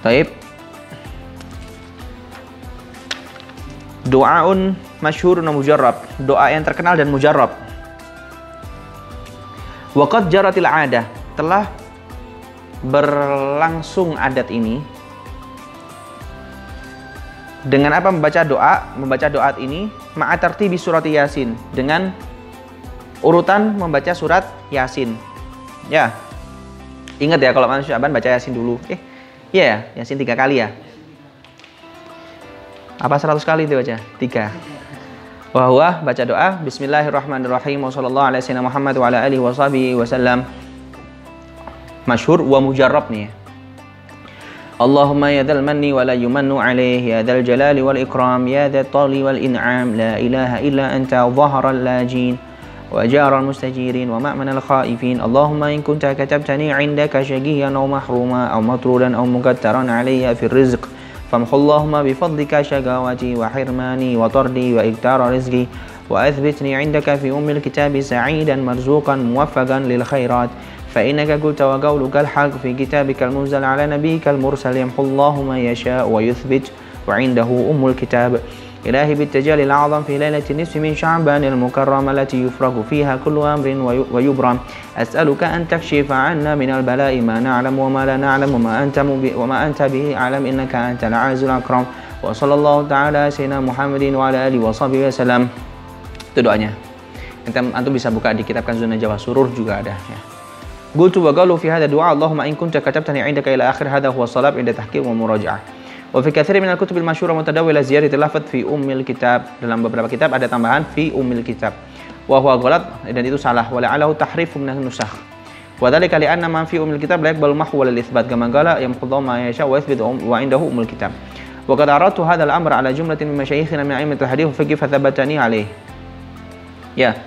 Taib. Doaun masyhurun mujarrab, doa yang terkenal dan mujarrab. Waqad jaratil 'adah, telah berlangsung adat ini. Dengan apa membaca doa ini ma'atartibi surat Yasin, dengan urutan membaca surat Yasin. Ya. Ingat ya kalau masuk Sya'ban baca Yasin dulu. Iya ya, Yasin 3 kali ya. Apa 100 kali itu baca? 3. Wahwa baca doa Bismillahirrahmanirrahim wa sallallahu alaihi wasallam Muhammad wa ala alihi wa sahbihi wasallam. Masyhur wa mujarrab nih. Allahumma ya dzal manni wa la yumannu alaihi ya dzal jalali wal ikram ya dzal tali wal in'am la ilaha illa anta dhahara al-lajin wa jara al-mustajirin wa ma'man al-khaifin Allahumma in kunta katabtani 'indaka shaqiyan aw mahruma aw matrudan aw muqattaran alayya fi rizq famhu Allahumma bi fadlika shaqawati wa hirmani wa tardi wa iktara rizqi wa athbitni 'indaka fi ummil kitabi sa'idan marzuqan muwaffaqan lil khairat فإنك قلت وقولك الحق في كتابك المنزل على نبيك المرسل يمحو الله ما يشاء ويثبت وعنده الكتاب إلهي بالتجلي الأعظم في ليلة النصف من شعبان المكرمة التي يفرغ فيها كل أمر ويبرم أسألك أن تكشف عنا من البلاء ما نعلم وما لا نعلم وما أنت به أعلم إنك أنت العز الأكرم وصلى الله تعالى سيدنا محمد وعلى آله وصحبه وسلم. Itu doanya. Antum bisa buka di kitab Kanzun Najwa Surur juga ada ya. قلت وقالوا في هذا الدعاء اللهم إن كنت كتبتني عندك إلى آخر هذا هو الصلاة عند تحقيق ومراجعة. وفي كثير من الكتب المشهورة متداولة زيادة اللفظ في أم الكتاب. Dalam beberapa kitab ada tambahan fi ummil kitab. wa huwa ghalat, dan itu salah, wa la'alahu tahrifu min nusakh. Wa dzalika li anna man fi kitab la yaqbalu mahwa lil itsbat kama qala yamqudhu ma yasha wa yathbitu wa indahu kitab. Wa qad aradtu hadzal amra ala jumlatin min masyayikhina min a'immatil hadits wa fiqh fathabatani alaih. Ya,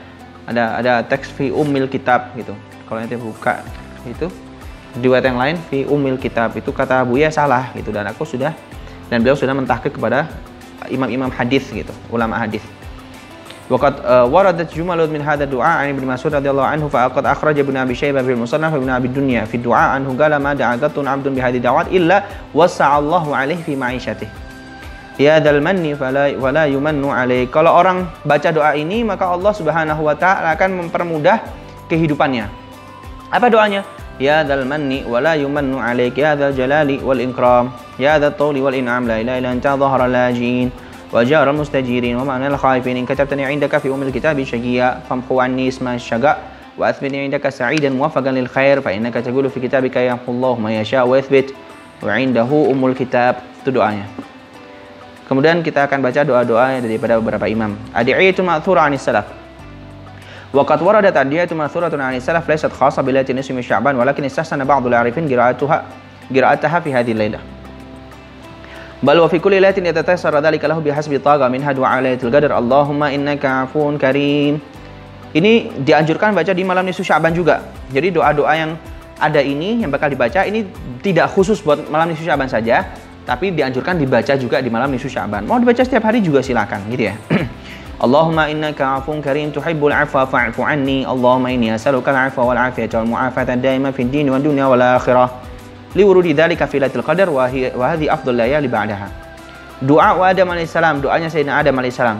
ada teks fi kitab gitu. Kalau nanti buka itu riwayat yang lain fi kitab itu kata Buya salah gitu, dan beliau sudah mentahqiq kepada imam-imam hadis gitu, ulama hadis. Waqad waradat jumalun min hadha du'a an Ibnu Mas'ud radhiyallahu anhu fa aqad akhraja Ibnu Abi Syaibah fil Musannaf wa Ibnu Abi Dunya fi du'a anhu qala ma da'atun 'abdun bi hadhihi da'wat illa wasa'allahu 'alaihi fi ma'isyatihi. Ya dzal manni wala yumannu 'alaihi. Kalau orang baca doa ini maka Allah Subhanahu wa taala akan mempermudah kehidupannya. Apa doanya? Ya dzal manni wala yumannu 'alaik, ya dzal jalali wal ikram, ya dzal tawli wal in'am, la ilaha illa anta dhahara lajin wa jara mustajirin wa ma'nal khaifin, in katabtani 'indaka fi kitabi syaqiyya famhu 'anni isma syaqa wa athbitni 'indaka sa'idan muwaffaqan lil khair fa innaka taqulu fi kitabika yamhullahu ma yasha wa yathbit wa 'indahu kitab. Itu doanya. Kemudian kita akan baca doa-doa daripada beberapa imam. Adiyatu ma'thura 'anis salaf. Wa qad waradat adiyatu ma'thuratun 'anis salaf laysat khassa bi lailatin nisfi min sya'ban walakin istahsana ba'dul 'arifin qira'ataha fi hadhihi al-lailah. Bal wa fi kulli lailatin yatatayassara dzalika lahu bihasbi tagha minha du'a lailatul qadar Allahumma innaka 'afuwun karim. Ini dianjurkan baca di malam nisfu Sya'ban juga. Jadi doa-doa yang ada ini yang bakal dibaca ini tidak khusus buat malam nisfu Sya'ban saja, tapi dianjurkan dibaca juga di malam nisfu Sya'ban. Mau dibaca setiap hari juga silakan gitu ya. Allahumma innaka 'afuwun karim tuhibbul 'afwa fa'fu 'anni Allahumma inni as'aluka al-'afwa wal 'afiyata wal mu'afata ad-daima fid din wad dunya wal akhirah. Liwurudi dzalika fi lailatul qadar wa hadhihi afdhal layali ba'daha. Doa wa Adam alaihissalam, doanya Sayyidina Adam alaihissalam.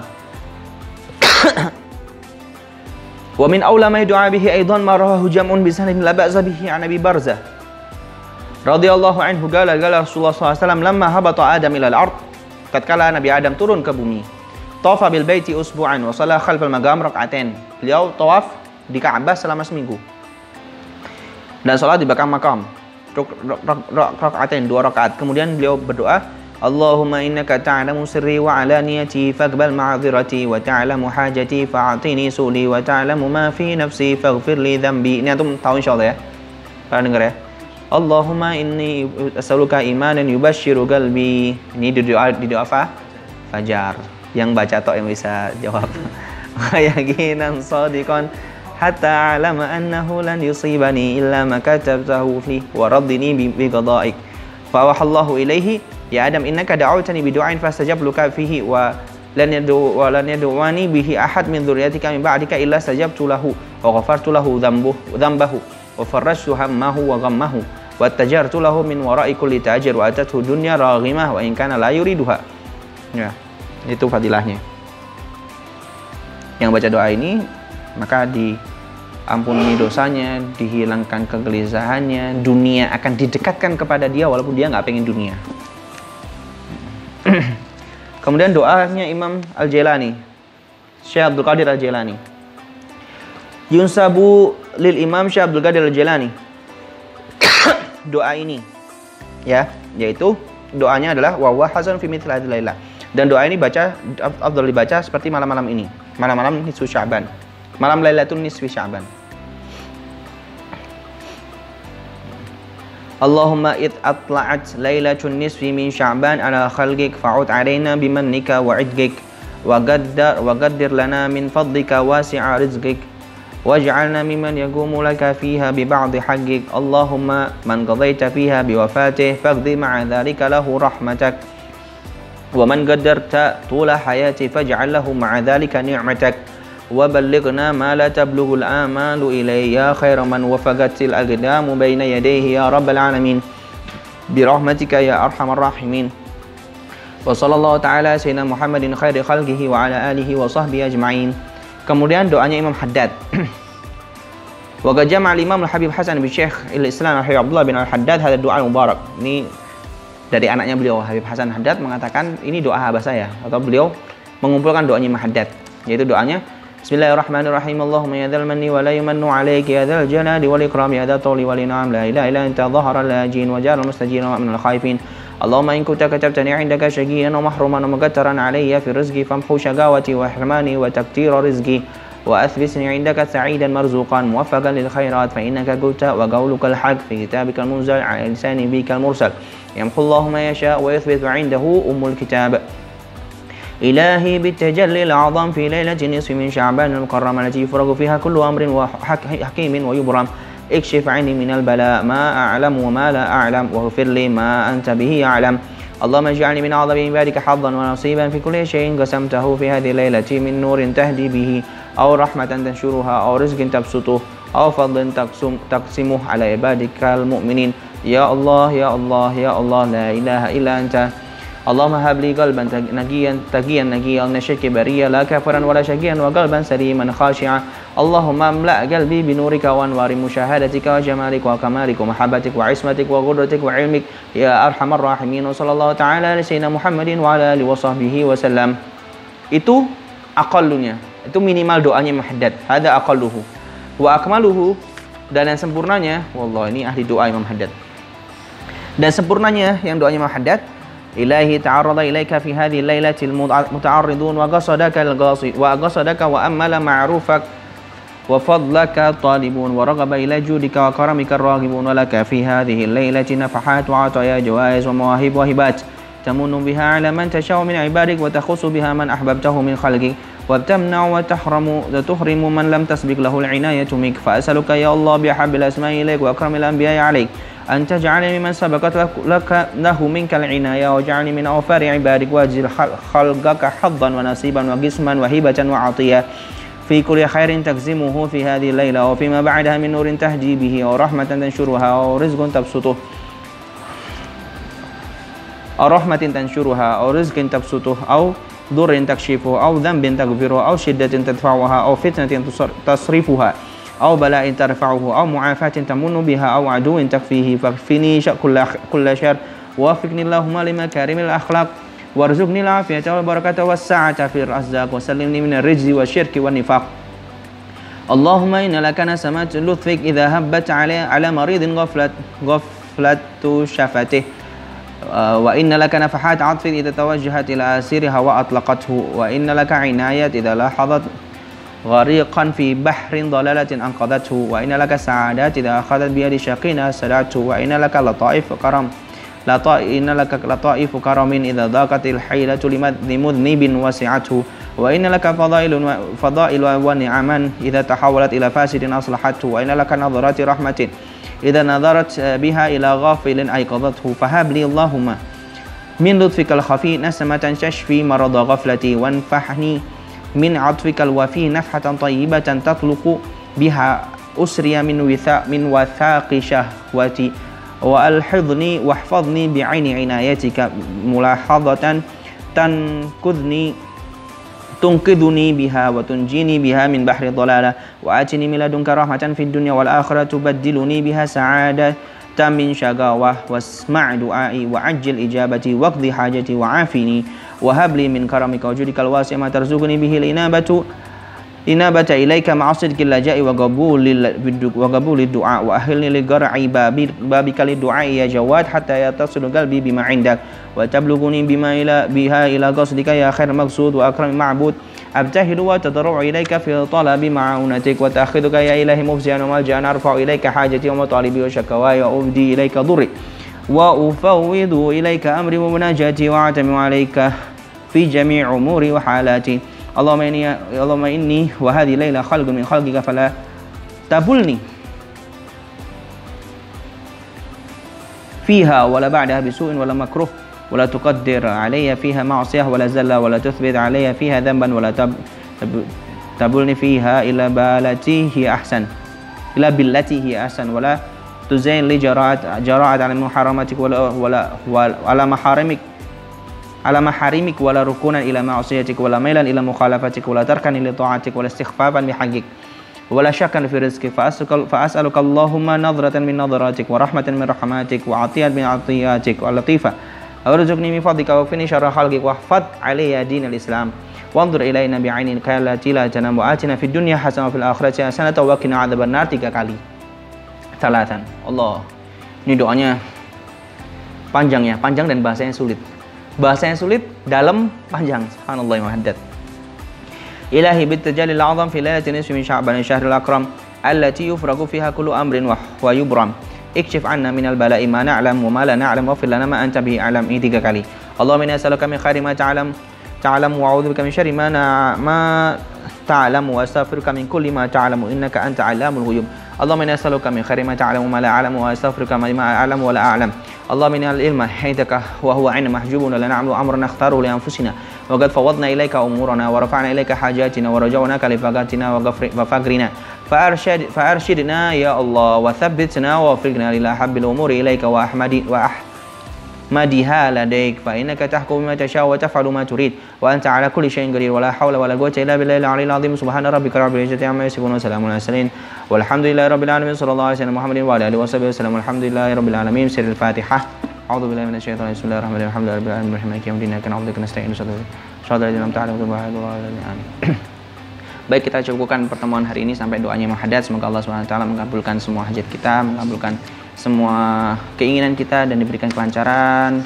Wa min awla ma du'a bihi aidan ma rawahu jam'un bi sanadin la ba'sa bihi an Abi Barzah radhiyallahu anhu qala Rasulullah sallallahu alaihi wasallam lamma habata Adam ila al-ard, tatkala Nabi Adam turun ke bumi, tawafa bil baiti usbu'an wa shalla khalfal maqam rak'atain. Beliau tawaf di Ka'bah selama seminggu dan salat di belakang makam rak'atain, 2 rakaat. Kemudian beliau berdoa, Allahumma innaka ta'lamu sirri wa alaniyati faqbal ma'dzirati wa ta'lamu hajati fa'atini suli wa ta'lamu ma fi nafsi faghfir li dhanbi. Ini antum tahu insyaallah ya. Pernah dengar ya? Allahumma inni as'aluka imanan yubashshiru qalbi. Ini di doa fajar. Yang baca tok yang bisa jawab. Wa yaqinan shadiqan hatta alama annahu lan yusibani illa ma katabtahu fi wa raddini bi qada'ik. Fa wahallahu ilaihi ya Adam innaka da'awtani bi du'ain fastajabluka fihi wa lan yad'uwani bihi ahad min dzurriyyatika min ba'dika illa stajabtu lahu wa ghafartu lahu dhanbahu wa farrajtu hammahu wa ghammahu wa tajartu lahu min wara'i kulli tajir wa atathu dunya raghimah wa in kana la yuriduha. Ya, itu fadilahnya. Yang baca doa ini maka diampuni dosanya, dihilangkan kegelisahannya, dunia akan didekatkan kepada dia walaupun dia nggak pengen dunia. Kemudian doanya Imam Al-Jailani, Syekh Abdul Qadir Al-Jailani. Yunsabu lil Imam Syekh Abdul Qadir Al-Jailani. Doa ini ya, yaitu doanya adalah wa huwa hasan fi mithli hadhil lailah. Dan doa ini afdal dibaca seperti malam-malam ini, malam-malam nisfu Sya'ban. Malam Lailatul Nisfi Sya'ban. Allahumma id atla'at Lailatul Nisfi min Sya'ban ala khalqik fa'ud 'alaina bimannika wa 'idgik wa qaddir lana min fadlika wasi'a rizqik waj'alna mimman yaqumu laka fiha bi ba'di haqqik. Allahumma man qadaita fiha bi wafatih faqdi ma'a dhalika lahu rahmatak wa man qaddarta tula hayati faj'al lahu ma'a dhalika ni'matak wa ballighna ma la tablughul amalu ilayhi ya khairu man wafaqatil aqdamu baina yadayhi ya rabbal alamin bi rahmatika ya arhamar rahimin. Wa sallallahu ta'ala sayyidina Muhammadin khairi khalqihi wa ala alihi wa sahbihi ajma'in. Kemudian doanya Imam Haddad. Wa qad jama'a al-Imam Al-Habib Hasan bin Syekh Al-Islam Abdullah bin Al-Haddad hadha doa mubarak. Ini dari anaknya beliau, Habib Hasan Haddad mengatakan ini doa habah saya, atau beliau mengumpulkan doanya Imam Haddad, yaitu doanya Bismillahirrahmanirrahim. Allahumma ya dzal manni wa la yumannu 'alaik ya dzal jalali wal ikram ya dzal tawli wal in'am la ilaha illa anta dhahara lajin wa jara mustajina wa minal khaifin. Allahumma in kunta katabtani 'indaka shaqiyyan wa mahruman wa muqattaran 'alayya fi rizqi famhu shaqawati wa hirmani wa taqtira rizqi وأثبتني عندك سعيدا مرزوقا موفقا للخيرات فإنك قلت وقولك الحق في كتابك المنزل على لسان نبيك المرسل يمحو الله ما يشاء ويثبت عنده الكتاب إلهي بالتجلي الأعظم في ليلة النصف من شعبان المكرم التي يفرغ فيها كل أمر حكيم ويبرم اكشف عني من البلاء ما أعلم وما لا أعلم واغفر لي ما أنت به أعلم اللهم اجعلني من أعظم عبادك حظا ونصيبا في كل شيء قسمته في هذه الليلة من نور تهدي به أو رحمة تنشرها أو رزق تبسطه أو فضل تقسمه على عبادك المؤمنين يا الله يا الله يا الله لا إله إلا أنت اللهم هب لي قلبا تقيا نقيا من الشرك بريا لا كافرا ولا شقيا وقلبا سليما خاشعا اللهم املأ قلبي بنورك وانوار مشاهدتك وجمالك وكمالك ومحبتك وعصمتك وقدرتك وعلمك يا أرحم الراحمين وصلى الله تعالى على سيدنا محمد وعلى آله وصحبه وسلم. Itu aqallunya, itu minimal doanya Imam Haddad. Hada aqalluhu wa akmaluhu, dan yang sempurnanya, wallah ini ahli doa Imam Haddad. Dan sempurnanya yang doanya Imam Haddad, إلهي تعرض إليك في هذه الليلة المتعرضون وقصدك وأمل معروفك وفضلك طالبون ورغب إلى جودك وكرمك الراغبون ولك في هذه الليلة نفحات وعطايا جوائز ومواهب وهبات تمن بها على من تشاء من عبادك وتخص بها من أحببته من خلقك وتمنع وتحرم من لم تسبق له العناية منك فأسألك يا الله بأحب الأسماء إليك وأكرم الأنبياء عليك أن تجعلني ممن سبقت له منك العناية واجعلني من أوفار عبادك واجزل خلقك حظا ونصيبا وقسما وهبة وعطية في كل خير تجزمه في هذه الليلة وفيما بعدها من نور تهدي به أو رحمة تنشرها أو رزق تبسطه أو رحمة تنشرها أو رزق تبسطه أو ضر تكشفه أو ذنب تغفره أو شدة تدفعها أو فتنة تصرفها أو بلاء ترفعه أو معافاة تمن بها أو عدو تكفيه فاكفني كل شر ووفقني اللهم لمكارم الأخلاق وارزقني العافية والبركة والسعة في الأرزاق وسلمني من الرجز والشرك والنفاق اللهم إن لك نسمات لطفك إذا هبت على مريض غفلة شفته وإن لك نفحات عطف إذا توجهت إلى أسيرها وأطلقته وإن لك عناية إذا لاحظت غريقا في بحر ضلالة أنقذته وإن لك سعادات إذا أخذت بيد شقينا سدعته وإن لك لطائف كرم إذا ضاقت الحيلة لمذنب وسعته وإن لك فضائل ونعما إذا تحولت إلى فاسد أصلحته وإن لك نظرات رحمة إذا نظرت بها إلى غافل أيقظته فهب لي اللهم من لطفك الخفي نسمة تشفي مرض غفلتي وانفحني من عطفك الوفي نفحة طيبة تطلق بها أسري من وثاق شهوتي وألحظني واحفظني بعين عنايتك ملاحظة تنقذني بها وتنجيني بها من بحر الضلالة وآتني من لدنك رحمة في الدنيا والآخرة تبدلني بها سعادة من شقاوة واسمع دعائي وعجل إجابتي واقضي حاجتي وعافني وهب لي من كرمك وجودك الواسع ما ترزقني به الإنابة إليك مع صدق اللجاء وقبول الدعاء وأهلني لقرع بابك للدعاء يا جواد حتى يتصل قلبي بما عندك وتبلغني بها إلى قصدك يا خير مقصود وأكرم معبود أبتهل وتضرع إليك في طلب معونتك وتأخذك يا إلهي مفزعا وملجأ أرفع إليك حاجتي ومطالبي وشكواي وأبدي إليك ضري وأفوض إليك أمري ومناجاتي وأعتمد عليك في جميع أموري وحالاتي اللهم إني وهذه الليلة خلق من خلقك فلا تبلني فيها ولا بعدها بسوء ولا مكروه ولا تقدر علي فيها معصية ولا زلة ولا تثبت علي فيها ذنبا ولا تبلني فيها إلا بالتي هي أحسن ولا تزين لي جراءة على محرماتك ولا على محارمك ولا ركونا إلى معصيتك ولا ميلا إلى مخالفتك ولا تركا لطاعتك ولا استخفافا بحقك ولا شكا في رزقك فأسألك اللهم نظرة من نظراتك ورحمة من رحماتك وعطية من عطياتك ولطيفة وارزقني من فضلك واكفني شر خلقك واحفظ علي دين الإسلام وانظر إلينا بعينك التي لا تنام وآتنا في الدنيا حسنة وفي الآخرة حسنة وقنا عذاب النار 3 kali. Salatan. Allah. Ini doanya panjang ya, panjang dan bahasanya sulit. Bahasanya sulit, dalam, panjang. Subhanallah Imam Haddad. إلهي بالتجلي الأعظم في ليلة النصف من شعبان الشهر الأكرم التي يفرغ فيها كل أمر ويبرم اكشف عنا من البلاء ما نعلم وما لا نعلم واغفر لنا ما أنت به أعلم. Ini 3 kali. Allahumma inni as'aluka min khairi ma ta'lam wa a'udzubika min syarri ma ta'lamu wa astaghfiruka min kulli ma ta'lamu innaka anta 'allamul ghuyub. Allahumma inni as'aluka min khairi ma ta'lamu ma la a'lamu wa astaghfiruka mimma a'lamu wa la a'lam. Allahumma innal ilma indaka wa huwa 'inda mahjubun la na'malu amran nakhtaru li anfusina wa qad fawadna ilayka umurana wa rafa'na ilayka hajatina wa raja'naka li faqatina wa fagrina فأرشدنا يا الله وثبتنا ووفقنا إلى حب الأمور إليك وأحمدها لديك فإنك تحكم بما تشاء وتفعل ما تريد وأنت على كل شيء قدير ولا حول ولا قوة إلا بالله العلي العظيم. سبحان ربك رب العزة عما يصفون وسلام على المرسلين والحمد لله رب العالمين. صلى الله عليه وسلم محمد وعلى آله وصحبه وسلم والحمد لله رب العالمين. سر الفاتحة. أعوذ بالله من الشيطان الرجيم. بسم الله الرحمن الرحيم. الحمد لله رب العالمين مالك يوم الدين إياك نعبد وإياك نستعين صراط الذين أنعمت عليهم غير المغضوب عليهم. Baik, kita cukupkan pertemuan hari ini sampai doanya Muhaddats. Semoga Allah SWT mengabulkan semua hajat kita, mengabulkan semua keinginan kita dan diberikan kelancaran,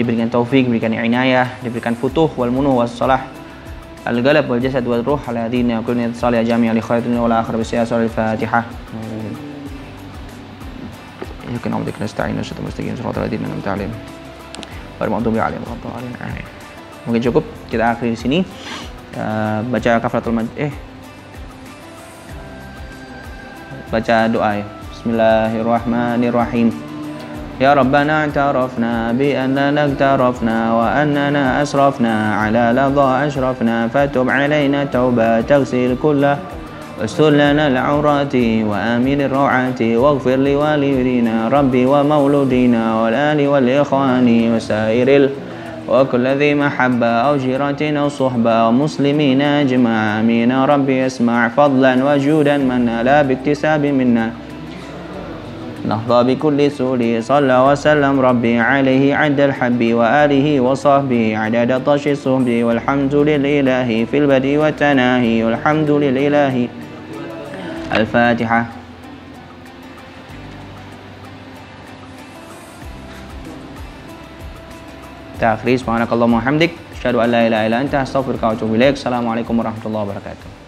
diberikan taufik, diberikan inayah, diberikan futuh wal munuh was salah al galab wal jasad wal ruh ala dinina kulli salih jami'a li khairin wal akhir bi siyasal Fatihah. Ya kana udik nasta'in wa mustaqim shiratal ladzina an'amta 'alaihim ghairil maghdubi 'alaihim waladdallin. Mungkin cukup kita akhiri di sini. Baca kafaratul baca doa ya. Bismillahirrahmanirrahim. Ya Rabbana i'tarafna bi annana i'tarafna wa annana asrafna ala ladha ashrafna fatub alaina tauba taghsil kullah wastur lana al-'awrati wa amin ar-rawati waghfir li walidina rabbi wa mauludina wal ali wal ikhwani wa sairil وكل ذي محبة أو جيرة أو صحبة ومسلمين أجمع آمين. ربي اسمع فضلا وجودا من لا باكتساب منا نهضى بكل سول صلى وسلم ربي عليه عد الحب وآله وصحبه عدد طش الصحب والحمد لله في البدء والتناهي والحمد لله. الفاتحة. Takhris subhanakallahumma hamdik asyhadu an la ilaha illa anta astaghfiruka wa atubu ilaik. Assalamualaikum warahmatullahi wabarakatuh.